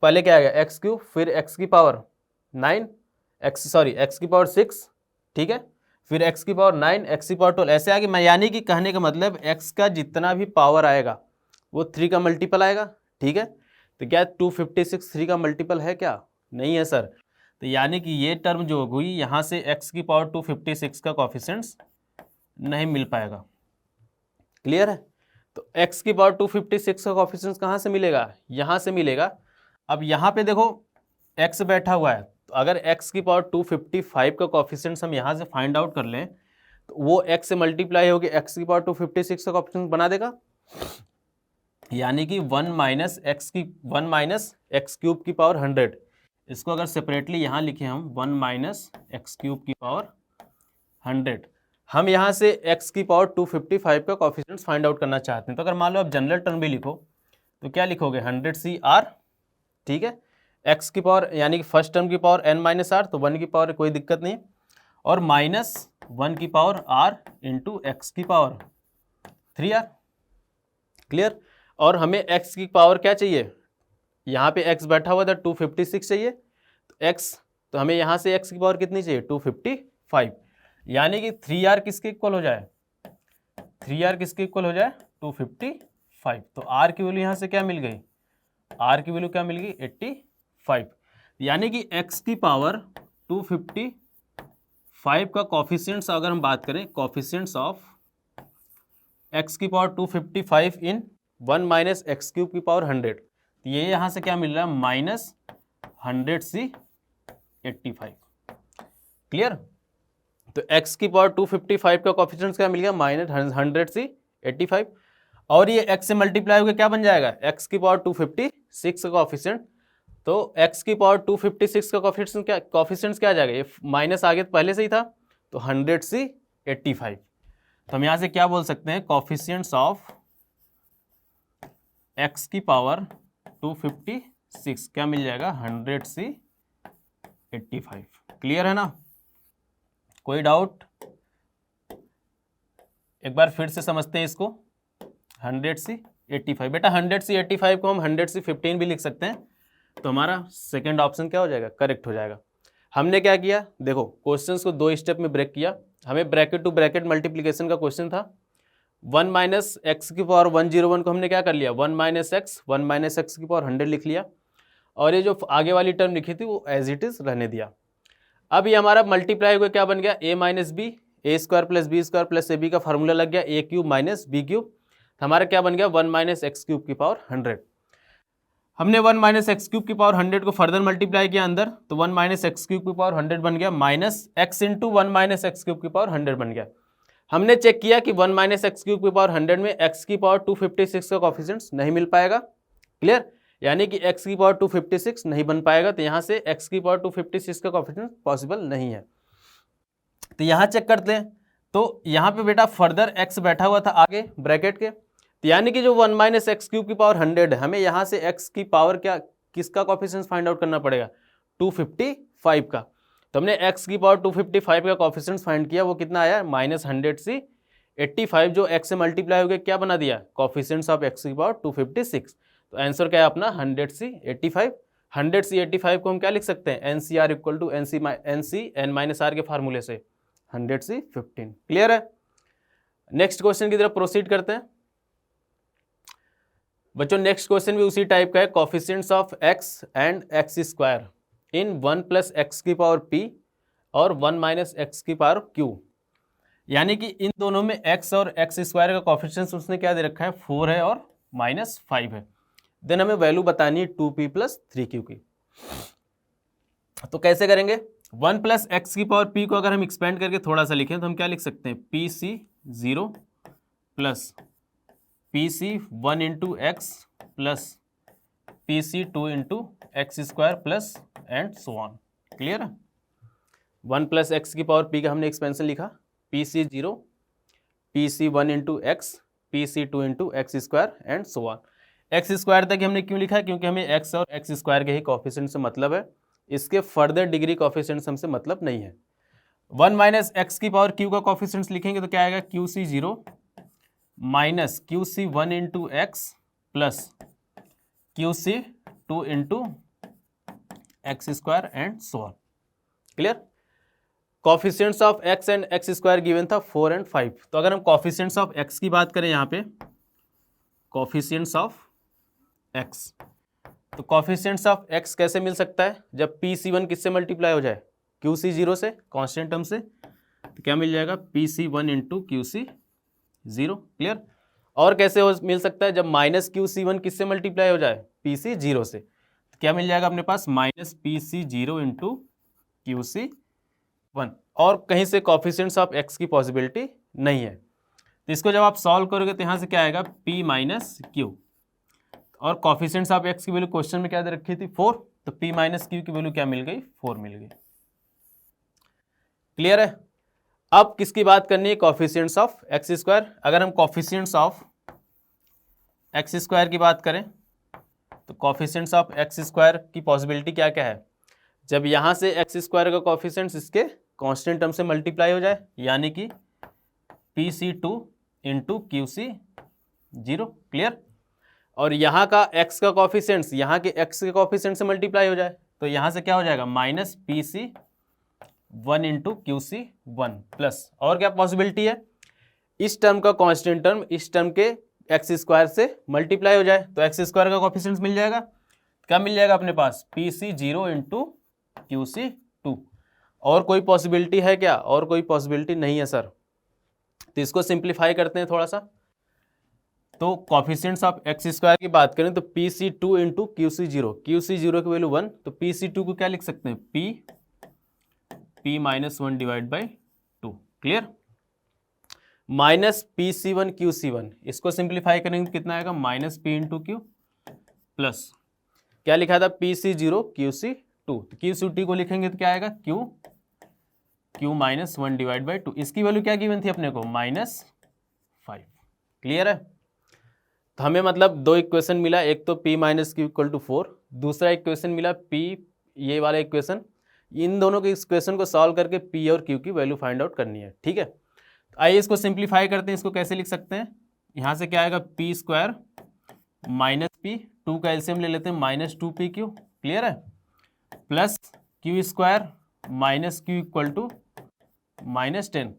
पहले क्या आएगा एक्स क्यूब, फिर x की पावर 9, एक्स की पावर 6, ठीक है, फिर x की पावर 9, x की पावर 12, ऐसे आगे। मैं यानी कि कहने का मतलब x का जितना भी पावर आएगा वो 3 का मल्टीपल आएगा। ठीक है, तो क्या 256 3 का मल्टीपल है क्या? नहीं है सर। तो यानी कि ये टर्म जो हुई यहाँ से x की पावर 256 का कोएफिशिएंट्स नहीं मिल पाएगा। क्लियर है? तो x की पावर 256 का कोएफिशिएंट्स कहाँ से मिलेगा? यहाँ से मिलेगा। अब यहाँ पे देखो x बैठा हुआ है, तो अगर x की पावर 255 का कोएफिशिएंट्स हम यहाँ से फाइंड आउट कर लें तो वो x से मल्टीप्लाई होकर x की पावर 256 का कोएफिशिएंट्स बना देगा। यानी कि 1 माइनस एक्स क्यूब की पावर 100, इसको अगर सेपरेटली यहाँ लिखें हम 1 माइनस एक्स क्यूब की पावर 100, हम यहाँ से x की पावर 255 का कोएफिशिएंट्स फाइंड आउट करना चाहते हैं। तो अगर मान लो आप जनरल टर्म भी लिखो तो क्या लिखोगे 100 CR, ठीक है, x की पावर यानी कि फर्स्ट टर्म की पावर n माइनस आर, तो 1 की पावर कोई दिक्कत नहीं, और माइनस 1 की पावर r इंटू एक्स की पावर 3r। क्लियर? और हमें x की पावर क्या चाहिए, यहाँ पे x बैठा हुआ था 256 चाहिए, तो x, तो हमें यहाँ से x की पावर कितनी चाहिए 255, यानी कि 3r किसके इक्वल हो जाए, 3r किसके इक्वल हो जाए 255। तो r की वैल्यू यहाँ से क्या मिल गई, r की वैल्यू क्या मिल गई 85, यानी कि x की पावर 255 का कोएफिशिएंट्स अगर हम बात करें, कोएफिशिएंट्स ऑफ x की पावर 255 इन 1 माइनस एक्स क्यूब की पावर 100, तो ये यहाँ से क्या मिल रहा है माइनस 100C85। क्लियर? तो x की पावर 255 का कोएफिशिएंट्स क्या मिल गया माइनस 100C85, और ये x से मल्टीप्लाई होकर क्या बन जाएगा x की पावर 256 का कोएफिशिएंट, तो x की पावर 256 का कोएफिशिएंट्स क्या आ जाएगा, ये माइनस आगे पहले से ही था, तो 100C85। तो हम यहाँ से क्या बोल सकते हैं, कॉफिशिएंट्स ऑफ x की पावर 256 क्या मिल जाएगा, 100C 85। क्लियर है ना, कोई डाउट? एक बार फिर से समझते हैं इसको। 100C 85, बेटा 100C 85 को हम 100C 15 भी लिख सकते हैं, तो हमारा सेकंड ऑप्शन क्या हो जाएगा, करेक्ट हो जाएगा। हमने क्या किया, देखो क्वेश्चंस को दो स्टेप में ब्रेक किया। हमें ब्रैकेट टू ब्रैकेट मल्टीप्लीकेशन का क्वेश्चन था। 1 माइनस एक्स की पावर 101 को हमने क्या कर लिया, 1 माइनस एक्स की पावर 100 लिख लिया, और ये जो आगे वाली टर्म लिखी थी वो एज इट इज रहने दिया। अब ये हमारा मल्टीप्लाई हुआ क्या बन गया, a minus b, a square plus b square plus a b का फॉर्मूला लग गया, a cube minus b cube. हमारा क्या बन गया, 1 माइनस एक्स क्यूब की पावर 100। हमने 1 माइनस एक्स क्यूब की पावर 100 को फर्दर मल्टीप्लाई किया अंदर, तो 1 माइनस एक्स क्यूब की पावर 100 बन गया, minus x into 1 minus x cube की पावर 100 बन गया। हमने चेक किया कि 1 माइनस एक्स क्यूब की पावर 100 में एक्स की पावर 256 का कोफिशिएंट्स नहीं मिल पाएगा। क्लियर, यानी कि x की पावर 256 नहीं बन पाएगा, तो यहाँ से x की पावर 256 का कोफिशिएंट पॉसिबल नहीं है। तो यहाँ चेक करते हैं, तो यहाँ पे बेटा फर्दर x बैठा हुआ था आगे ब्रैकेट के, तो यानी कि जो 1 माइनस एक्स क्यूब की पावर 100 है, हमें यहाँ से x की पावर क्या, किसका कोफिशिएंट फाइंड आउट करना पड़ेगा, 255 का। तो हमने x की पावर 255 का कोफिशिएंट फाइंड किया, वो कितना आया, माइनस 100C 85, जो x से मल्टीप्लाई हो गया क्या बना दिया, कोफिशिएंट्स ऑफ x की पावर 256। तो आंसर क्या है अपना 100C 85। 100C 85 को हम क्या लिख सकते हैं, NCR equal to NC n minus r के फार्मूले से 100C 15। क्लियर है, नेक्स्ट क्वेश्चन की तरफ प्रोसीड करते हैं बच्चों। नेक्स्ट क्वेश्चन भी उसी टाइप का है, coefficients of x and x square in 1 plus x की पावर p और 1 माइनस एक्स की पावर q। यानी कि इन दोनों में x और x स्क्वायर का कोफिशिएंट्स उसने क्या दे रखा है, 4 है और -5 है। देन हमें वैल्यू बतानी है 2p प्लस 3q की। तो कैसे करेंगे, 1 प्लस एक्स की पावर p को अगर हम एक्सपेंड करके थोड़ा सा लिखें तो हम क्या लिख सकते हैं, PC0 plus PC1 into x plus PC2 into x square plus and so on. Clear है, 1 प्लस एक्स की पावर p का हमने एक्सपेंशन लिखा, PC0 PC1 into x PC2 into x square and so on. X square तक हमने क्यों लिखा है, क्योंकि हमें एक्स और एक्स स्क्वायर के ही कोफिशिएंट से मतलब है, इसके फर्दर डिग्री कोफिशिएंट हमसे मतलब नहीं है। 1 माइनस एक्स की पावर क्यू का कोफिशिएंट लिखेंगे तो क्या आएगा, QC0 minus QC1 into x plus QC2 into x square and so on. Clear, coefficients of x and x square given था 4 एंड 5। तो अगर हम कोफिशिएंट्स ऑफ एक्स की बात करें, यहाँ पे कोफिशिएंट्स ऑफ x, तो कोफिशिएंट्स ऑफ x कैसे मिल सकता है, जब PC1 किससे मल्टीप्लाई हो जाए, QC0 से, कांस्टेंट टर्म से, तो क्या मिल जाएगा, PC1 इंटू QC0। क्लियर, और कैसे मिल सकता है, जब माइनस QC1 किससे मल्टीप्लाई हो जाए, PC0 से, तो क्या मिल जाएगा अपने पास, माइनस PC0 इंटू QC1। और कहीं से कोफिशिएंट्स ऑफ x की पॉसिबिलिटी नहीं है। तो इसको जब आप सॉल्व करोगे तो यहाँ से क्या आएगा, P माइनस क्यू, और कोफिशिएंट्स ऑफ x की वैल्यू क्वेश्चन में क्या दे रखी थी, 4, तो P माइनस क्यू की वैल्यू क्या मिल गई, 4 मिल गई। क्लियर है, अब किसकी बात करनी है, कोफिशिएंट्स ऑफ एक्स स्क्वायर। अगर हम कोफिशिएंट्स ऑफ एक्स स्क्वायर की बात करें तो कोफिशिएंट्स ऑफ एक्स स्क्वायर की पॉसिबिलिटी क्या क्या है, जब यहाँ से एक्स स्क्वायर का कोफिशिएंट्स इसके कांस्टेंट टर्म से मल्टीप्लाई हो जाए, यानी कि PC2 इंटू QC0। क्लियर, और यहाँ का x का कोफिशिएंट्स यहाँ के x के कोफिशिएंट से मल्टीप्लाई हो जाए, तो यहाँ से क्या हो जाएगा, minus PC1 into QC1 plus, और क्या पॉसिबिलिटी है, इस टर्म का कांस्टेंट टर्म इस टर्म के एक्स स्क्वायर से मल्टीप्लाई हो जाए, तो एक्स स्क्वायर का कोफिशिएंट्स मिल जाएगा। क्या मिल जाएगा अपने पास, PC0 इंटू QC2। और कोई पॉसिबिलिटी है क्या, और कोई पॉसिबिलिटी नहीं है सर। तो इसको सिंप्लीफाई करते हैं थोड़ा सा, तो कोफिशिएंट्स ऑफ एक्स स्क्वायर की बात करें तो PC2 इंटू QC0 की वैल्यू 1, तो PC2 को क्या लिख सकते हैं, P minus 1 divide by 2। Clear, minus PC1 QC1, इसको सिंप्लीफाई करेंगे तो कितना आएगा, minus P into Q plus क्या लिखा था, PC0 QC2, तो QC2 को लिखेंगे तो क्या आएगा, Q माइनस 1 डिवाइड बाई 2। इसकी वैल्यू क्या गिवन थी अपने को, माइनस क्लियर है। तो हमें मतलब दो इक्वेशन मिला, एक तो p minus q equal to 4, दूसरा इक्वेशन मिला p, ये वाला इक्वेशन। इन दोनों के इक्वेशन को सॉल्व करके p और q की वैल्यू फाइंड आउट करनी है, ठीक है। तो आइए इसको सिंप्लीफाई करते हैं। इसको कैसे लिख सकते हैं, यहाँ से क्या आएगा p स्क्वायर माइनस p, 2 का एलसीएम ले लेते हैं, माइनस 2pq, क्लियर है, plus q square minus q equal to minus 10।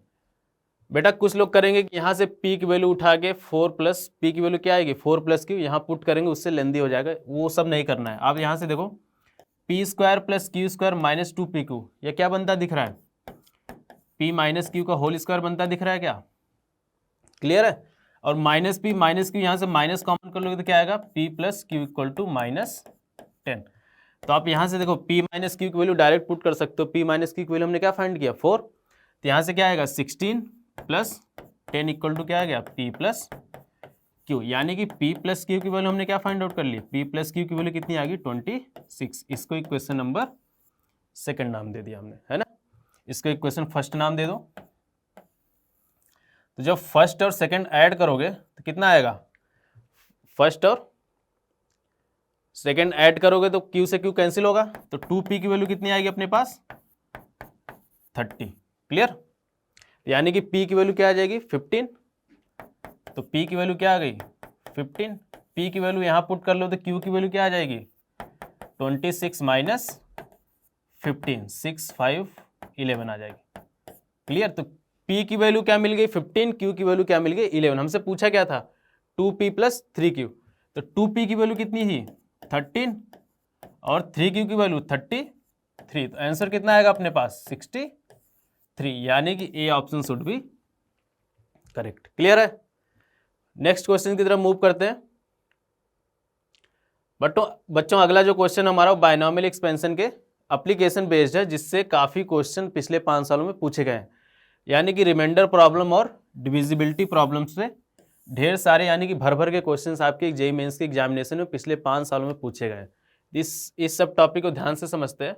बेटा कुछ लोग करेंगे कि यहाँ से p की वैल्यू उठा के 4 प्लस p की वैल्यू क्या आएगी 4 प्लस q, यहाँ पुट करेंगे, उससे लेंदी हो जाएगा, वो सब नहीं करना है। आप यहाँ से देखो p square plus q square minus 2pq, ये क्या बनता दिख रहा है, p माइनस q का होल स्क्वायर बनता दिख रहा है क्या, क्लियर है। और माइनस q यहाँ से माइनस कॉमन कर लोगे तो क्या आएगा p plus q equal to minus 10। तो आप यहाँ से देखो p माइनस q की वैल्यू डायरेक्ट पुट कर सकते हो, p माइनस q की वैल्यू हमने क्या फाइंड किया 4, तो यहाँ से क्या आएगा 16 प्लस 10 इक्वल टू क्या आ गया p प्लस q, यानी कि p प्लस q की वैल्यू हमने क्या फाइंड आउट कर ली, p प्लस q की वैल्यू कितनी आ गई 26। इसको इक्वेशन नंबर सेकंड नाम दे दिया हमने, है ना। इसको इक्वेशन फर्स्ट नाम दे दो। तो जब फर्स्ट और सेकंड ऐड करोगे तो कितना आएगा, फर्स्ट और सेकंड ऐड करोगे तो q से q कैंसिल होगा, तो 2p की वैल्यू कितनी आएगी अपने पास 30, क्लियर। यानी कि p की वैल्यू क्या आ जाएगी 15, तो p की वैल्यू क्या आ गई 15, p की वैल्यू यहाँ पुट कर लो तो q की वैल्यू क्या आ जाएगी 26 माइनस 15, 6 5 11 आ जाएगी, क्लियर। तो p की वैल्यू क्या मिल गई 15, q की वैल्यू क्या मिल गई 11। हमसे पूछा क्या था 2p प्लस 3q, तो 2p की वैल्यू कितनी थी 13 और 3q की वैल्यू 33, तो आंसर कितना आएगा अपने पास 63, यानी कि A option should be correct, clear है। नेक्स्ट क्वेश्चन की तरफ मूव करते हैं। बच्चों अगला जो क्वेश्चन हमारा बायनॉमियल एक्सपेंशन के एप्लीकेशन बेस्ड है, जिससे काफ़ी क्वेश्चन पिछले 5 सालों में पूछे गए हैं, यानी कि रिमाइंडर प्रॉब्लम और डिविजिबिलिटी प्रॉब्लम से ढेर सारे, यानी कि भर भर के क्वेश्चंस आपके जेईई मेंस के एग्जामिनेशन में पिछले 5 सालों में पूछे गए हैं। इस सब टॉपिक को ध्यान से समझते हैं।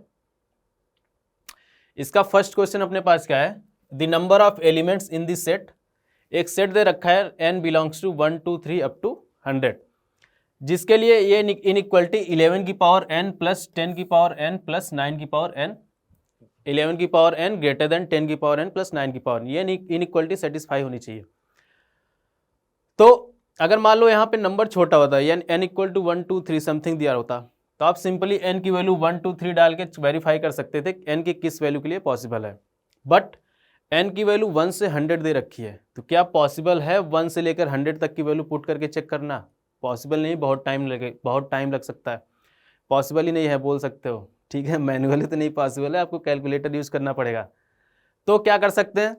इसका फर्स्ट क्वेश्चन अपने पास क्या है, the number of elements in this set. एक सेट दे रखा है n belongs to 1 2 3 up to 100, जिसके लिए ये इनइक्वलिटी 11 की पावर n प्लस 10 की पावर n प्लस 9 की पावर n, 11 की पावर n ग्रेटर देन 10 की पावर n प्लस 9 की पावर n, ये इनइक्वलिटी सेटिस्फाई होनी चाहिए। तो अगर मान लो यहाँ पे नंबर छोटा होता है, यानी n इक्वल टू 1 2 3 समथिंग दिया होता, तो आप सिंपली n की वैल्यू 1 2 3 डाल के वेरीफाई कर सकते थे n की किस वैल्यू के लिए पॉसिबल है। बट n की वैल्यू 1 से 100 दे रखी है, तो क्या पॉसिबल है 1 से लेकर 100 तक की वैल्यू पुट करके चेक करना, पॉसिबल नहीं, बहुत टाइम लग सकता है, पॉसिबल ही नहीं है बोल सकते हो, ठीक है। मैनुअली तो नहीं पॉसिबल है, आपको कैलकुलेटर यूज़ करना पड़ेगा। तो क्या कर सकते हैं,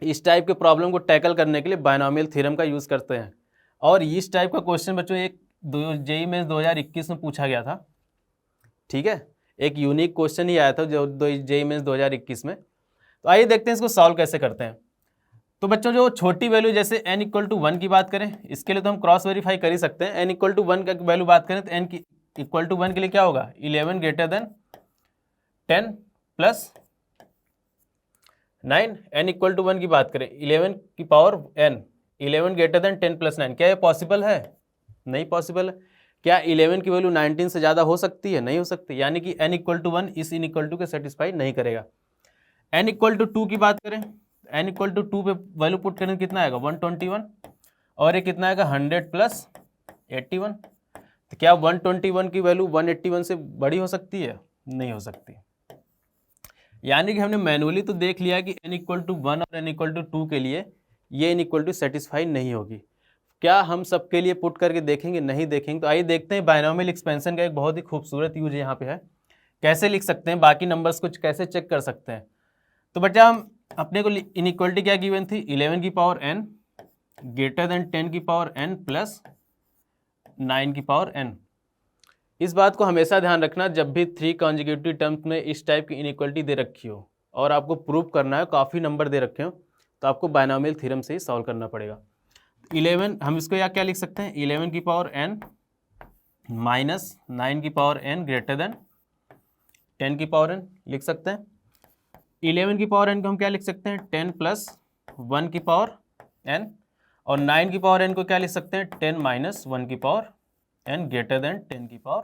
इस टाइप के प्रॉब्लम को टैकल करने के लिए बायनॉमियल थ्योरम का यूज़ करते हैं। और इस टाइप का क्वेश्चन बच्चों एक जेईई मेंस 2021 में पूछा गया था, ठीक है, एक यूनिक क्वेश्चन ही आया था जो जेईई मेंस 2021 में। तो आइए देखते हैं इसको सॉल्व कैसे करते हैं। तो बच्चों जो छोटी वैल्यू जैसे n इक्वल टू 1 की बात करें, इसके लिए तो हम क्रॉस वेरीफाई कर ही सकते हैं। n इक्वल टू 1 का वैल्यू बात करें तो n की इक्वल टू 1 के लिए क्या होगा 11 greater than 10 plus 9, n equal to 1 की बात करें 11 की power n, 11 greater than 10 plus 9, क्या ये पॉसिबल है, नहीं पॉसिबल है। क्या 11 की वैल्यू 19 से ज़्यादा हो सकती है, नहीं हो सकती, यानी कि n इक्वल टू 1 इस इन इक्वल टू के सेटिस्फाई नहीं करेगा। n इक्वल टू 2 की बात करें, n इक्वल टू 2 पे वैल्यू पुट करें कितना आएगा 121, और ये कितना आएगा 100 प्लस 81, तो क्या 121 की वैल्यू 181 से बड़ी हो सकती है, नहीं हो सकती। यानी कि हमने मैनुअली तो देख लिया कि n इक्वल टू 1 और n इक्वल टू 2 के लिए ये n इक्वल टू सेटिस्फाई नहीं होगी। क्या हम सबके लिए पुट करके देखेंगे, नहीं देखेंगे। तो आइए देखते हैं बायनॉमियल एक्सपेंशन का एक बहुत ही खूबसूरत यूज यहाँ पे है, कैसे लिख सकते हैं, बाकी नंबर्स को कैसे चेक कर सकते हैं। तो बच्चा हम अपने को इनइक्वलिटी क्या गिवन थी 11 की पावर n ग्रेटर देन 10 की पावर n प्लस 9 की पावर n। इस बात को हमेशा ध्यान रखना, जब भी 3 कॉन्जिक्यूटिव टर्म्स में इस टाइप की इनइक्वलिटी दे रखी हो और आपको प्रूव करना है, काफ़ी नंबर दे रखे हो, तो आपको बायनॉमियल थ्योरम से ही सॉल्व करना पड़ेगा। 11 हम इसको या क्या लिख सकते हैं 11 की पावर n माइनस 9 की पावर n ग्रेटर देन 10 की पावर n लिख सकते हैं। 11 की पावर n को हम क्या लिख सकते हैं 10 प्लस 1 की पावर n, और 9 की पावर n को क्या लिख सकते हैं, 10 माइनस 1 की पावर n ग्रेटर देन 10 की पावर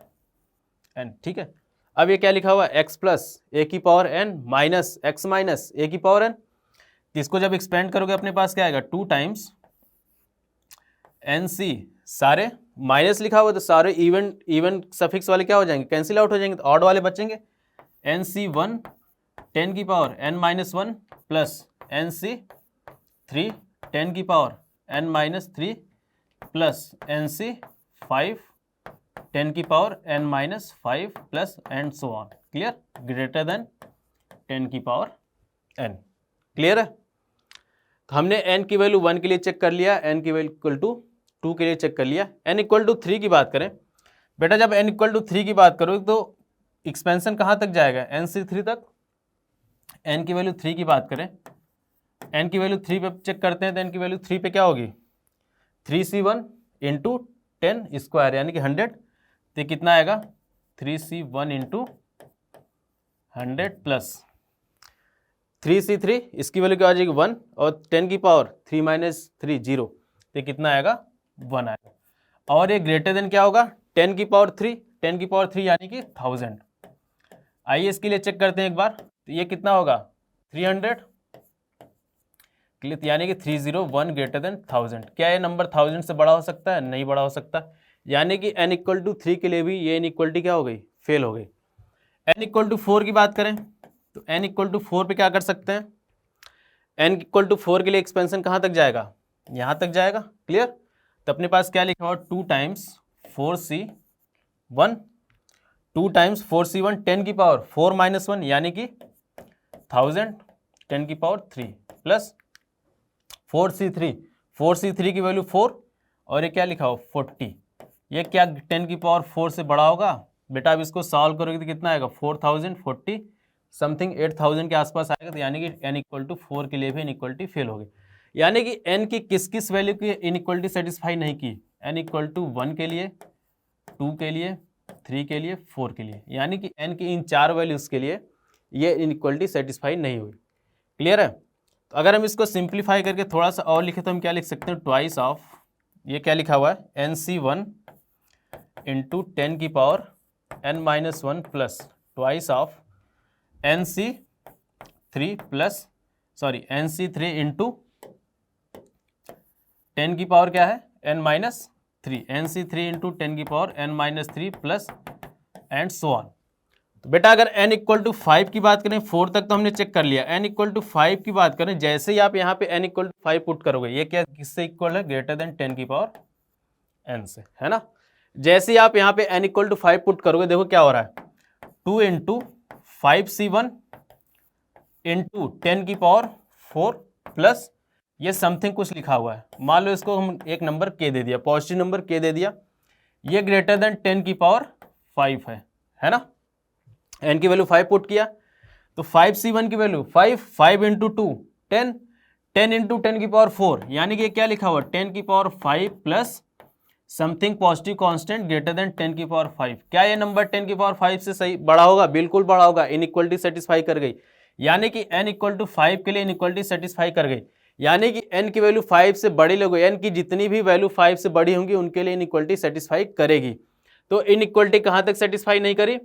n, ठीक है। अब ये क्या लिखा हुआ है, x प्लस ए की power n minus x minus a की पावर n। इसको जब एक्सपेंड करोगे अपने पास क्या आएगा, 2 टाइम्स NC, सारे माइनस लिखा हुआ तो सारे इवन सफिक्स वाले क्या हो जाएंगे, कैंसिल आउट हो जाएंगे, तो ऑड वाले बचेंगे। NC1 10 की power n minus 1 plus NC3 10 की power n minus 3 plus NC5 10 की power n minus 5 plus and so on, clear, greater than 10 की पावर n, क्लियर है। तो हमने n की वैल्यू 1 के लिए चेक कर लिया, n की वैल्यू इक्वल टू 2 के लिए चेक कर लिया। n इक्वल टू 3 की बात करें, बेटा जब n इक्वल टू 3 की बात करोगे तो एक्सपेंशन कहाँ तक जाएगा, NC3 तक। n की वैल्यू 3 की बात करें, n की वैल्यू 3 पे चेक करते हैं, तो n की वैल्यू 3 पे क्या होगी, 3C1 इंटू 10 स्क्वायर यानी कि 100, तो कितना आएगा, 3C1 इंटू 100 प्लस 3C3, इसकी वैल्यू क्या आ जाएगी 1, और 10 की पावर 3 माइनस 3 0, तो कितना आएगा 1 आएगा। और ये ग्रेटर देन क्या होगा, 10 की पावर 3, 10 की पावर 3 यानी कि 1000। आइए इसके लिए चेक करते हैं एक बार, तो ये कितना होगा 300, यानी कि 301 ग्रेटर देन 1000। क्या ये नंबर 1000 से बड़ा हो सकता है, नहीं बड़ा हो सकता, यानी कि n इक्वल टू 3 के लिए भी ये इनइक्वलिटी क्या हो गई, फेल हो गई। n इक्वल टू 4 की बात करें तो n इक्वल टू 4 पे क्या कर सकते हैं, n इक्वल टू 4 के लिए एक्सपेंशन कहाँ तक जाएगा, यहाँ तक जाएगा, क्लियर। तो अपने पास क्या लिखा हुआ, 2 टाइम्स 4C1, 2 टाइम्स 4C1 10 की पावर 4 माइनस 1 यानी कि 1000 10 की पावर 3 प्लस 4C3, 4C3 की वैल्यू 4, और ये क्या लिखा हो 40, ये क्या 10 की पावर 4 से बड़ा होगा, बेटा अब इसको सॉल्व करोगे तो कितना आएगा 4040 समथिंग 8000 के आसपास आएगा, तो यानी कि n इक्वल टू 4 के लिए भी इनइक्वलिटी फेल हो गई। यानी कि n की किस किस वैल्यू की इनइक्वलिटी सेटिस्फाई नहीं की, n इक्वल टू 1 के लिए, 2 के लिए, 3 के लिए, 4 के लिए, यानी कि n की इन 4 वैल्यूज़ के लिए ये इनइक्वलिटी सेटिस्फाई नहीं हुई, क्लियर है। तो अगर हम इसको सिंप्लीफाई करके थोड़ा सा और लिखे तो हम क्या लिख सकते हैं, ट्वाइस ऑफ, ये क्या लिखा हुआ है NC1 इंटू 10 की power n minus 1 plus twice of NC3 plus NC3 into 10 की पावर क्या है n माइनस 3, NC3 इंटू 10 की power n minus 3 plus and so on. तो बेटा अगर n इक्वल टू 5 की बात करें, 4 तक तो हमने चेक कर लिया, n इक्वल टू 5 की बात करें, जैसे ही आप यहाँ पे n इक्वल टू 5 पुट करोगे, ये क्या किससे इक्वल है, ग्रेटर देन 10 की पावर n से, है ना। जैसे ही आप यहाँ पे n इक्वल टू 5 पुट करोगे, देखो क्या हो रहा है, 2 इंटू 5C1 इंटू 10 की पावर 4 प्लस ये समथिंग कुछ लिखा हुआ है, मान लो इसको हम एक नंबर k दे दिया, पॉजिटिव नंबर k दे दिया, ये ग्रेटर देन 10 की पावर 5 है ना। n की वैल्यू 5 पुट किया तो 5C1 की वैल्यू 5, 5 इंटू 2 10, 10 इंटू 10 की पावर 4, यानी कि क्या लिखा हुआ 10 की power 5 plus something positive constant greater than 10 की पावर 5। क्या ये नंबर 10 की पावर 5 से सही बड़ा होगा, बिल्कुल बड़ा होगा, इनइक्वलिटी सेटिस्फाई कर गई, यानी कि n इक्वल टू 5 के लिए इनइक्वलिटी सेटिस्फाई कर गई, यानी कि n की वैल्यू 5 से बड़ी लोगे, n की जितनी भी वैल्यू 5 से बड़ी होंगी उनके लिए इनइक्वलिटी सेटिस्फाई करेगी। तो इनइक्वलिटी कहाँ तक सेटिस्फाई नहीं करी,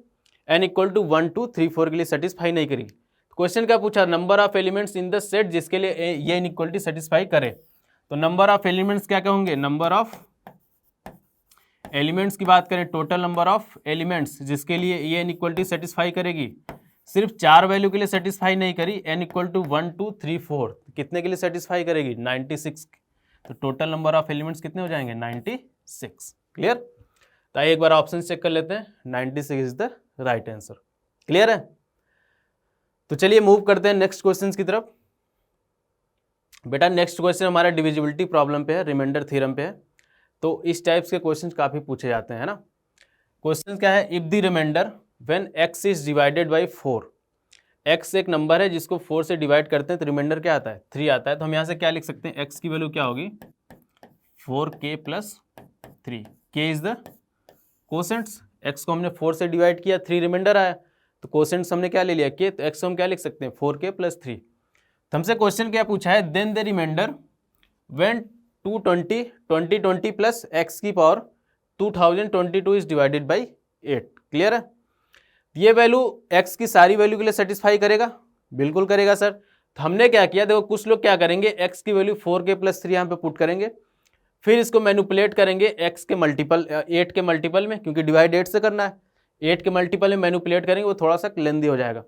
n इक्वल टू 1 2 3 4 के लिए सेटिस्फाई नहीं करी। क्वेश्चन क्या पूछा, number of elements in the set जिसके लिए ये इनइक्वलिटी सेटिस्फाई करे। तो नंबर ऑफ एलिमेंट्स क्या कहोगे, नंबर ऑफ एलिमेंट्स की बात करें, टोटल नंबर ऑफ एलिमेंट्स जिसके लिए ये इनइक्वलिटी सेटिस्फाई करेगी, सिर्फ 4 वैल्यू के लिए सेटिस्फाई नहीं करी, n इक्वल टू 1 2 3 4 कितने के लिए सेटिस्फाई करेगी, 96। तो टोटल नंबर ऑफ एलिमेंट्स कितने हो जाएंगे 96, क्लियर। तो आइए एक बार ऑप्शन चेक कर लेते हैं, 96 is the right answer, clear है। तो चलिए मूव करते हैं नेक्स्ट क्वेश्चन की तरफ। बेटा नेक्स्ट क्वेश्चन हमारा डिविजिबिलिटी प्रॉब्लम पे है, रिमाइंडर थ्योरम पे है, तो इस टाइप्स के क्वेश्चंस काफी पूछे जाते हैं, है ना। क्वेश्चन क्या है, if the remainder when x is divided by 4, x एक नंबर है जिसको 4 से डिवाइड करते हैं तो रिमाइंडर क्या आता है 3 आता है। तो हम यहाँ से क्या लिख सकते हैं, x की वैल्यू क्या होगी 4k plus 3, k is the quotients, x को हमने 4 से डिवाइड किया, 3 रिमाइंडर आया, तो कोसेंट्स हमने क्या ले लिया k, तो x को हम क्या लिख सकते हैं 4k प्लस 3। तो हमसे क्वेश्चन क्या पूछा है, then the remainder when 220, 2020 plus x की power 2022 is divided by 8। Clear है? ये वैल्यू एक्स की सारी वैल्यू के लिए सेटिस्फाई करेगा? बिल्कुल करेगा सर। तो हमने क्या किया, देखो कुछ लोग क्या करेंगे, एक्स की वैल्यू 4k + 3 यहाँ पे पुट करेंगे, फिर इसको मैनिपुलेट करेंगे एक्स के मल्टीपल 8 के मल्टीपल में, क्योंकि डिवाइड 8 से करना है, 8 के मल्टीपल में मैनिपुलेट करेंगे, वो थोड़ा सा लेंदी हो जाएगा।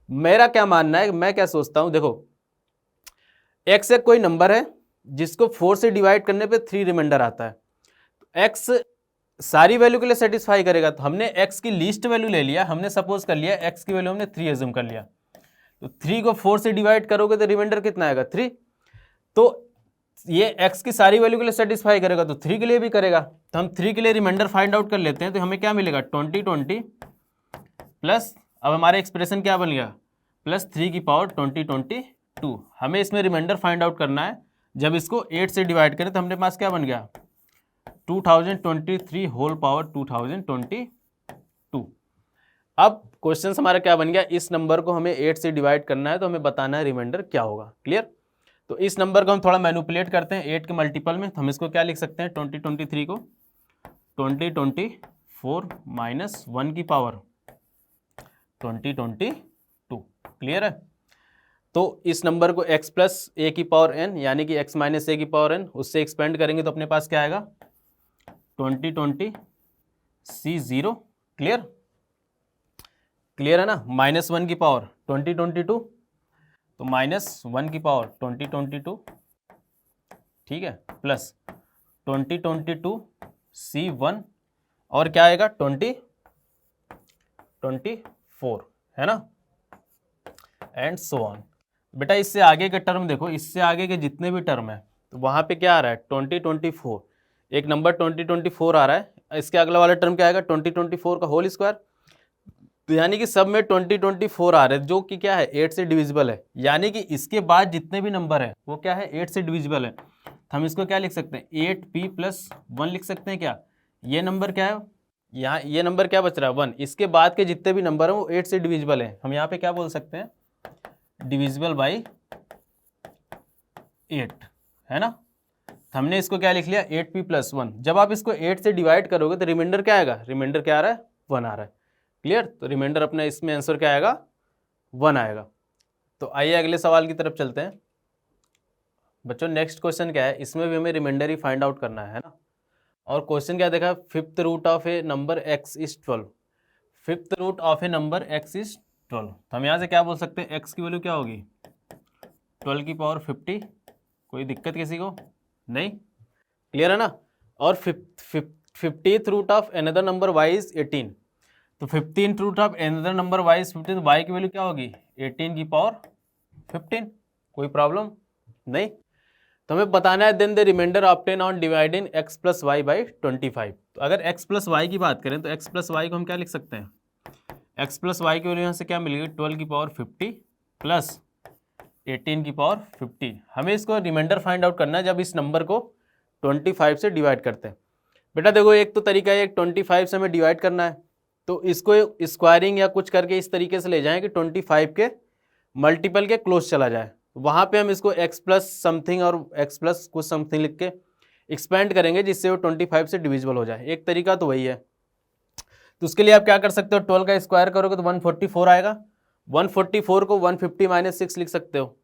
मेरा क्या मानना है, मैं क्या सोचता हूँ, देखो एक्स एक कोई नंबर है जिसको 4 से डिवाइड करने पे 3 रिमाइंडर आता है, एक्स सारी वैल्यू के लिए सेटिस्फाई करेगा। तो हमने एक्स की लीस्ट वैल्यू ले लिया, हमने सपोज कर लिया एक्स की वैल्यू हमने 3 एज्यूम कर लिया, तो 3 को 4 से डिवाइड करोगे तो रिमाइंडर कितना आएगा, 3। तो ये x की सारी वैल्यू के लिए सेटिस्फाई करेगा, तो 3 के लिए भी करेगा। तो हम 3 के लिए रिमाइंडर फाइंड आउट कर लेते हैं। तो हमें क्या मिलेगा, 2020 प्लस, अब हमारा एक्सप्रेशन क्या बन गया, प्लस 3 की पावर 2022। हमें इसमें रिमाइंडर फाइंड आउट करना है, जब इसको 8 से डिवाइड करें तो हमारे पास क्या बन गया, 2023 होल पावर 2022। अब क्वेश्चन हमारा क्या बन गया, इस नंबर को हमें 8 से डिवाइड करना है, तो हमें बताना है रिमाइंडर क्या होगा। क्लियर? तो इस नंबर को हम थोड़ा मैनिपुलेट करते हैं 8 के मल्टीपल में, तो हम इसको क्या लिख सकते हैं, 2023 को 2024 माइनस 1 की पावर 2022। क्लियर है? तो इस नंबर को x प्लस ए की पावर n यानी कि x माइनस ए की पावर n उससे एक्सपेंड करेंगे तो अपने पास क्या आएगा, 2020 C0। क्लियर? क्लियर है ना? -1 की पावर 2022, तो -1 की पावर 2022, ठीक है, प्लस 2022 C1 और क्या आएगा 2024, है ना, एंड सो ऑन। बेटा इससे आगे के टर्म देखो, इससे आगे के जितने भी टर्म है तो वहाँ पे क्या आ रहा है, 2024, एक नंबर 2024 आ रहा है, इसके अगला वाला टर्म क्या आएगा, 2024 का होल स्क्वायर। तो यानी कि सब में 2024 आ रहे हैं, जो कि क्या है 8 से डिविजिबल है, यानी कि इसके बाद जितने भी नंबर है वो क्या है 8 से डिविजिबल है। तो हम इसको क्या लिख सकते हैं, 8p + 1 लिख सकते हैं। क्या ये नंबर क्या है, यहाँ ये नंबर क्या बच रहा है 1, इसके बाद के जितने भी नंबर हैं वो 8 से डिविजिबल है, हम यहाँ पे क्या बोल सकते हैं, डिविजिबल बाई 8, है ना। तो हमने इसको क्या लिख लिया, 8p + 1। जब आप इसको 8 से डिवाइड करोगे तो रिमाइंडर क्या आएगा, रिमाइंडर क्या आ रहा है, 1 आ रहा है। क्लियर? तो रिमाइंडर अपना इसमें आंसर क्या आएगा, 1 आएगा। तो आइए अगले सवाल की तरफ चलते हैं। बच्चों नेक्स्ट क्वेश्चन क्या है, इसमें भी हमें रिमाइंडर ही फाइंड आउट करना है ना। और क्वेश्चन क्या देखा, 5th root of a number x is 12, 5th root of a number x is 12। तो हम यहाँ से क्या बोल सकते हैं, x की वैल्यू क्या होगी, 12 की पावर 50। कोई दिक्कत किसी को नहीं? क्लियर है ना। और 50th root of another number y is 18, तो 15th root of another number y is 15, y की वैल्यू क्या होगी, 18 की पावर 15। कोई प्रॉब्लम नहीं? तो हमें बताना है then the remainder obtain on dividing x + y by 25। तो अगर x + y की बात करें तो x + y को हम क्या लिख सकते हैं, x + y की वैल्यू यहाँ से क्या मिलेगी, 12 की पावर 50 प्लस 18 की पावर 50। हमें इसको रिमाइंडर फाइंड आउट करना है जब इस नंबर को 25 से डिवाइड करते हैं। बेटा देखो एक तो तरीका है, 25 से हमें डिवाइड करना है, तो इसको स्क्वायरिंग या कुछ करके इस तरीके से ले जाएं कि 25 के मल्टीपल के क्लोज चला जाए। वहाँ पे हम इसको x प्लस समथिंग और x प्लस कुछ समथिंग लिख के एक्सपेंड करेंगे जिससे वो 25 से डिविजिबल हो जाए। एक तरीका तो वही है। तो उसके लिए आप क्या कर सकते हो, 12 का स्क्वायर करोगे तो 144 आएगा, 144 को 150 - 6 लिख सकते हो।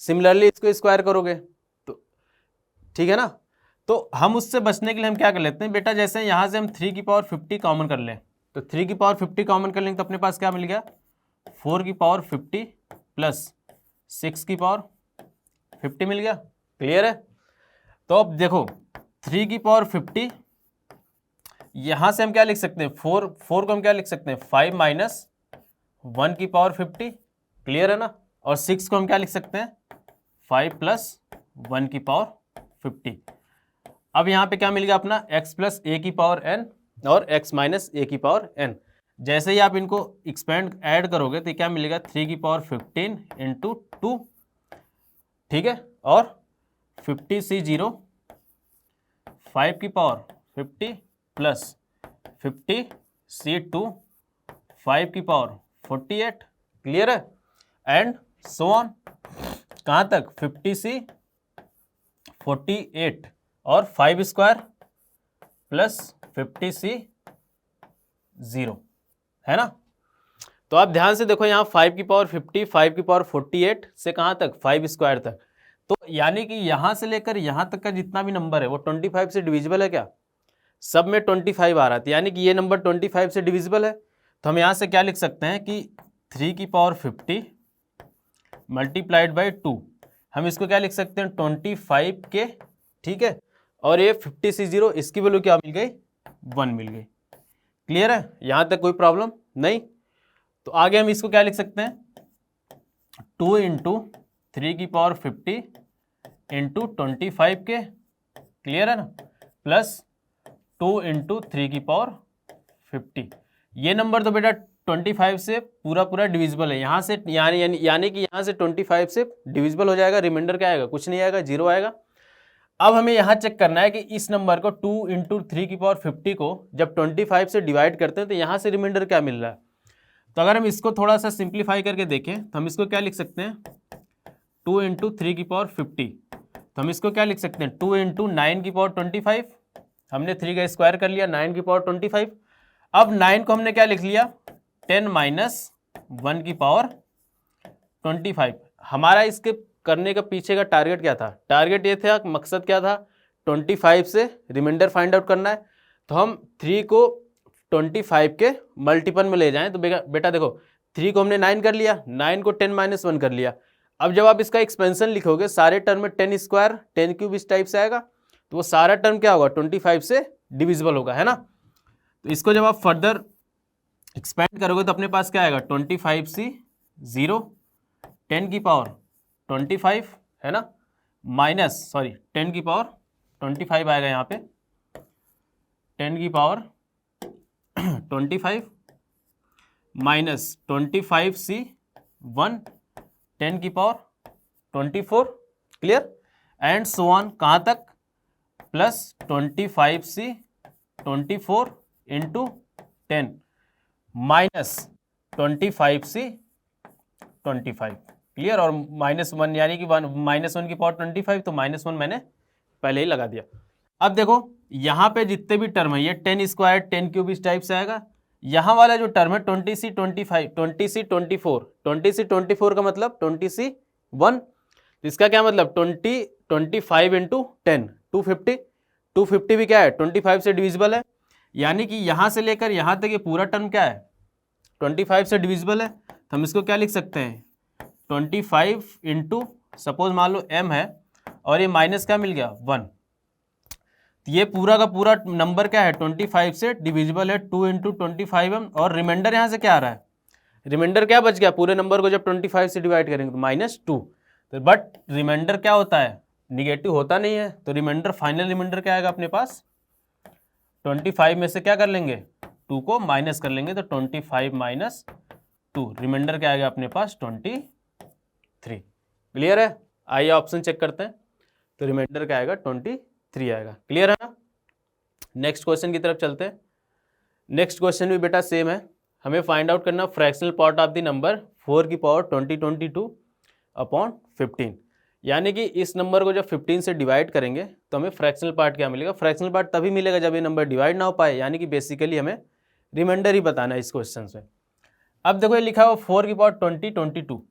सिमिलरली इसको स्क्वायर करोगे तो ठीक है ना। तो हम उससे बचने के लिए हम क्या कर लेते हैं बेटा, जैसे यहाँ से हम 3 की पावर 50 कॉमन कर लें, तो 3 की पावर 50 कॉमन कर लेंगे तो अपने पास क्या मिल गया, 4 की पावर 50 प्लस 6 की पावर 50 मिल गया। क्लियर है? तो अब देखो 3 की पावर 50, यहां से हम क्या लिख सकते हैं, 4 को हम क्या लिख सकते हैं, 5 माइनस 1 की पावर 50। क्लियर है ना। और 6 को हम क्या लिख सकते हैं, 5 प्लस 1 की पावर 50। अब यहाँ पे क्या मिल गया अपना, x प्लस ए की पावर n और x माइनस ए की पावर n। जैसे ही आप इनको एक्सपेंड ऐड करोगे तो क्या मिलेगा, 3 की पावर 15 इंटू 2, ठीक है, और 50c0 5 की पावर 50 प्लस 50c2 5 की पावर 48। क्लियर है? एंड सो ऑन, कहाँ तक, 50c 48 और 5 स्क्वायर प्लस 50c 0, है ना। तो आप ध्यान से देखो, यहाँ 5 की पावर 50, 5 की पावर 48 से कहाँ तक, 5 स्क्वायर तक। तो यानी कि यहाँ से लेकर यहाँ तक का जितना भी नंबर है वो 25 से डिविजिबल है क्या, सब में 25 आ रहा था, यानी कि ये नंबर 25 से डिविजिबल है। तो हम यहाँ से क्या लिख सकते हैं कि 3 की पावर 50 मल्टीप्लाइड बाई 2, हम इसको क्या लिख सकते हैं 25 के, ठीक है। और ये 50c0 इसकी वैल्यू क्या मिल गई, 1 मिल गई। क्लियर है, यहाँ तक कोई प्रॉब्लम नहीं। तो आगे हम इसको क्या लिख सकते हैं 2 इंटू 3 की पावर 50 इंटू 25 के, क्लियर है ना, प्लस 2 इंटू 3 की पावर 50। ये नंबर तो बेटा 25 से पूरा पूरा डिविजिबल है, यहाँ से यानी कि यहाँ से 25 से डिविजिबल हो जाएगा, रिमाइंडर क्या आएगा, कुछ नहीं आएगा, 0 आएगा। अब हमें यहाँ चेक करना है कि इस नंबर को 2 इंटू 3 की पावर 50 को जब 25 से डिवाइड करते हैं तो यहाँ से रिमाइंडर क्या मिल रहा है। तो अगर हम इसको थोड़ा सा सिंप्लीफाई करके देखें तो हम इसको क्या लिख सकते हैं 2 इंटू 3 की पावर 50, तो हम इसको क्या लिख सकते हैं 2 इंटू 9 की पावर 25, हमने 3 का स्क्वायर कर लिया 9 की पावर 25। अब 9 को हमने क्या लिख लिया 10 माइनस 1 की पावर 25। हमारा इसके करने का पीछे का टारगेट क्या था, टारगेट ये था, मकसद क्या था 25 से रिमाइंडर फाइंड आउट करना है। तो हम 3 को 25 के मल्टीपल में ले जाएं तो बेटा देखो 3 को हमने 9 कर लिया, 9 को 10 माइनस 1 कर लिया। अब जब आप इसका एक्सपेंशन लिखोगे सारे टर्म में 10 स्क्वायर 10 क्यूब इस टाइप से आएगा, तो वो सारा टर्म क्या होगा 25 से डिविजिबल होगा, है ना। तो इसको जब आप फर्दर एक्सपेंड करोगे तो अपने पास क्या आएगा 25c 0 10 की पावर 25, है ना, माइनस 10 की पावर 25 आएगा यहाँ पे, 10 की पावर 25 माइनस 25c 1 10 की power 24, clear, and so on, कहाँ तक plus 25c 24 into 10 minus 25c 25, clear. और -1 यानी कि -1 की पावर 25, तो -1 मैंने पहले ही लगा दिया। अब देखो यहाँ पे जितने भी टर्म है ये 10 स्क्वायर 10 क्यूब इस टाइप से आएगा। यहाँ वाला जो टर्म है 20c 25 20c 24 20c 24 का मतलब 20c 1, तो इसका क्या मतलब 25 इंटू 10 250, 250 भी क्या है 25 से डिविजिबल है, यानी कि यहाँ से लेकर यहाँ तक ये पूरा टर्म क्या है 25 से डिविजिबल है। तो हम इसको क्या लिख सकते हैं 25 इंटू, सपोज मान लो m है और ये माइनस क्या मिल गया 1, तो ये पूरा का पूरा नंबर क्या है 25 से डिविजिबल है, 2 इंटू 25m, और रिमाइंडर यहाँ से क्या आ रहा है, रिमाइंडर क्या बच गया, पूरे नंबर को जब 25 से डिवाइड करेंगे तो -2, तो बट रिमाइंडर क्या होता है निगेटिव होता नहीं है, तो रिमाइंडर फाइनल रिमाइंडर क्या आएगा अपने पास 25 में से क्या कर लेंगे 2 को माइनस कर लेंगे, तो 25 माइनस 2 रिमाइंडर क्या आएगा अपने पास 23। क्लियर है, आइए ऑप्शन चेक करते हैं, तो रिमाइंडर क्या आएगा 23 आएगा। क्लियर है ना, नेक्स्ट क्वेश्चन की तरफ चलते हैं। नेक्स्ट क्वेश्चन भी बेटा सेम है, हमें फाइंड आउट करना fractional part of the number 4 की पावर 2022 अपॉन 15, यानी कि इस नंबर को जब 15 से डिवाइड करेंगे तो हमें फ्रैक्शनल पार्ट क्या मिलेगा, फ्रैक्शनल पार्ट तभी मिलेगा जब ये नंबर डिवाइड ना हो पाए, यानी कि बेसिकली हमें रिमाइंडर ही बताना है इस क्वेश्चन से। अब देखो ये लिखा हुआ 4 की पावर 2022,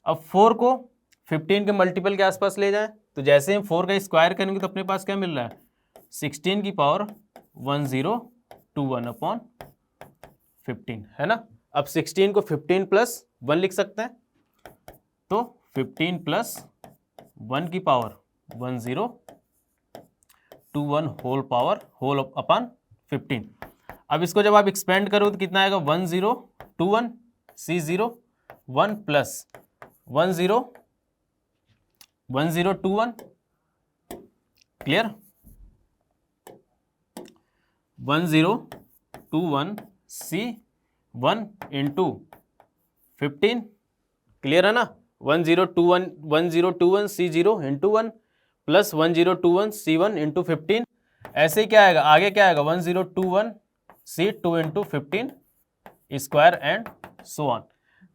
अब 4 को 15 के मल्टीपल के आसपास ले जाएं, तो जैसे हम 4 का स्क्वायर करेंगे तो अपने पास क्या मिल रहा है 16 की पावर 1021 अपॉन 15, है ना। अब 16 को 15 प्लस 1 लिख सकते हैं, तो 15 प्लस 1 की पावर 1021 होल अपॉन 15। अब इसको जब आप एक्सपेंड करो तो कितना आएगा 1021 C0 1 plus 1021, clear, 1021 C1 into 15, clear है ना, 1021 C0 into 1 plus 1021 C1 into 15, ऐसे ही क्या आएगा आगे क्या आएगा 1021 C2 into 15 square and so on.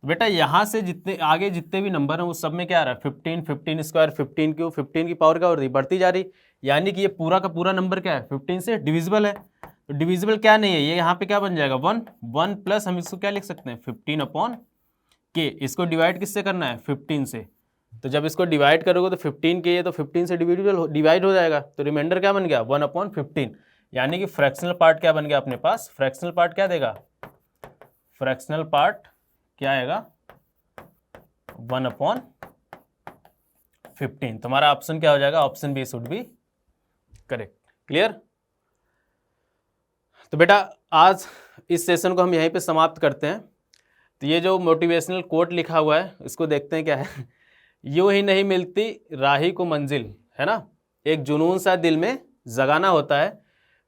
तो बेटा यहाँ से जितने आगे जितने भी नंबर हैं उस सब में क्या आ रहा है 15, 15 स्क्वायर, 15 क्यूब, 15 की पावर क्या हो रही बढ़ती जा रही, यानी कि ये पूरा का पूरा नंबर क्या है 15 से डिविजिबल है। तो डिविजिबल क्या नहीं है, ये यहाँ पे क्या बन जाएगा 1, 1 प्लस हम इसको क्या लिख सकते हैं 15 अपॉन के। इसको डिवाइड किससे करना है 15 से, तो जब इसको डिवाइड करोगे तो 15 के ये तो 15 से डिवाइड हो जाएगा, तो रिमाइंडर क्या बन गया 1/15, यानी कि फ्रैक्शनल पार्ट क्या बन गया अपने पास, फ्रैक्शनल पार्ट क्या देगा, फ्रैक्शनल पार्ट क्या आएगा 1/15। तुम्हारा ऑप्शन क्या हो जाएगा, option b should be correct. Clear. तो बेटा आज इस सेशन को हम यहीं पे समाप्त करते हैं। तो ये जो मोटिवेशनल कोट लिखा हुआ है इसको देखते हैं क्या है। यूं ही नहीं मिलती राही को मंजिल, है ना, एक जुनून सा दिल में जगाना होता है।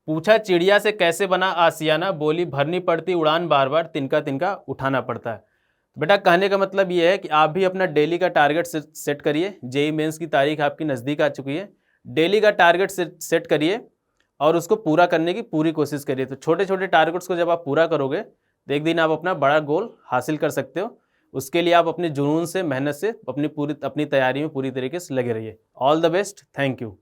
पूछा चिड़िया से कैसे बना आसियाना, बोली भरनी पड़ती उड़ान बार बार, तिनका तिनका उठाना पड़ता है। तो बेटा कहने का मतलब ये है कि आप भी अपना डेली का टारगेट सेट करिए। जेईई मेंस की तारीख आपकी नज़दीक आ चुकी है, डेली का टारगेट सेट करिए और उसको पूरा करने की पूरी कोशिश करिए। तो छोटे छोटे टारगेट्स को जब आप पूरा करोगे तो एक दिन आप अपना बड़ा गोल हासिल कर सकते हो। उसके लिए आप अपने जुनून से, मेहनत से अपनी तैयारी में पूरी तरीके से लगे रहिए। All the best, thank you.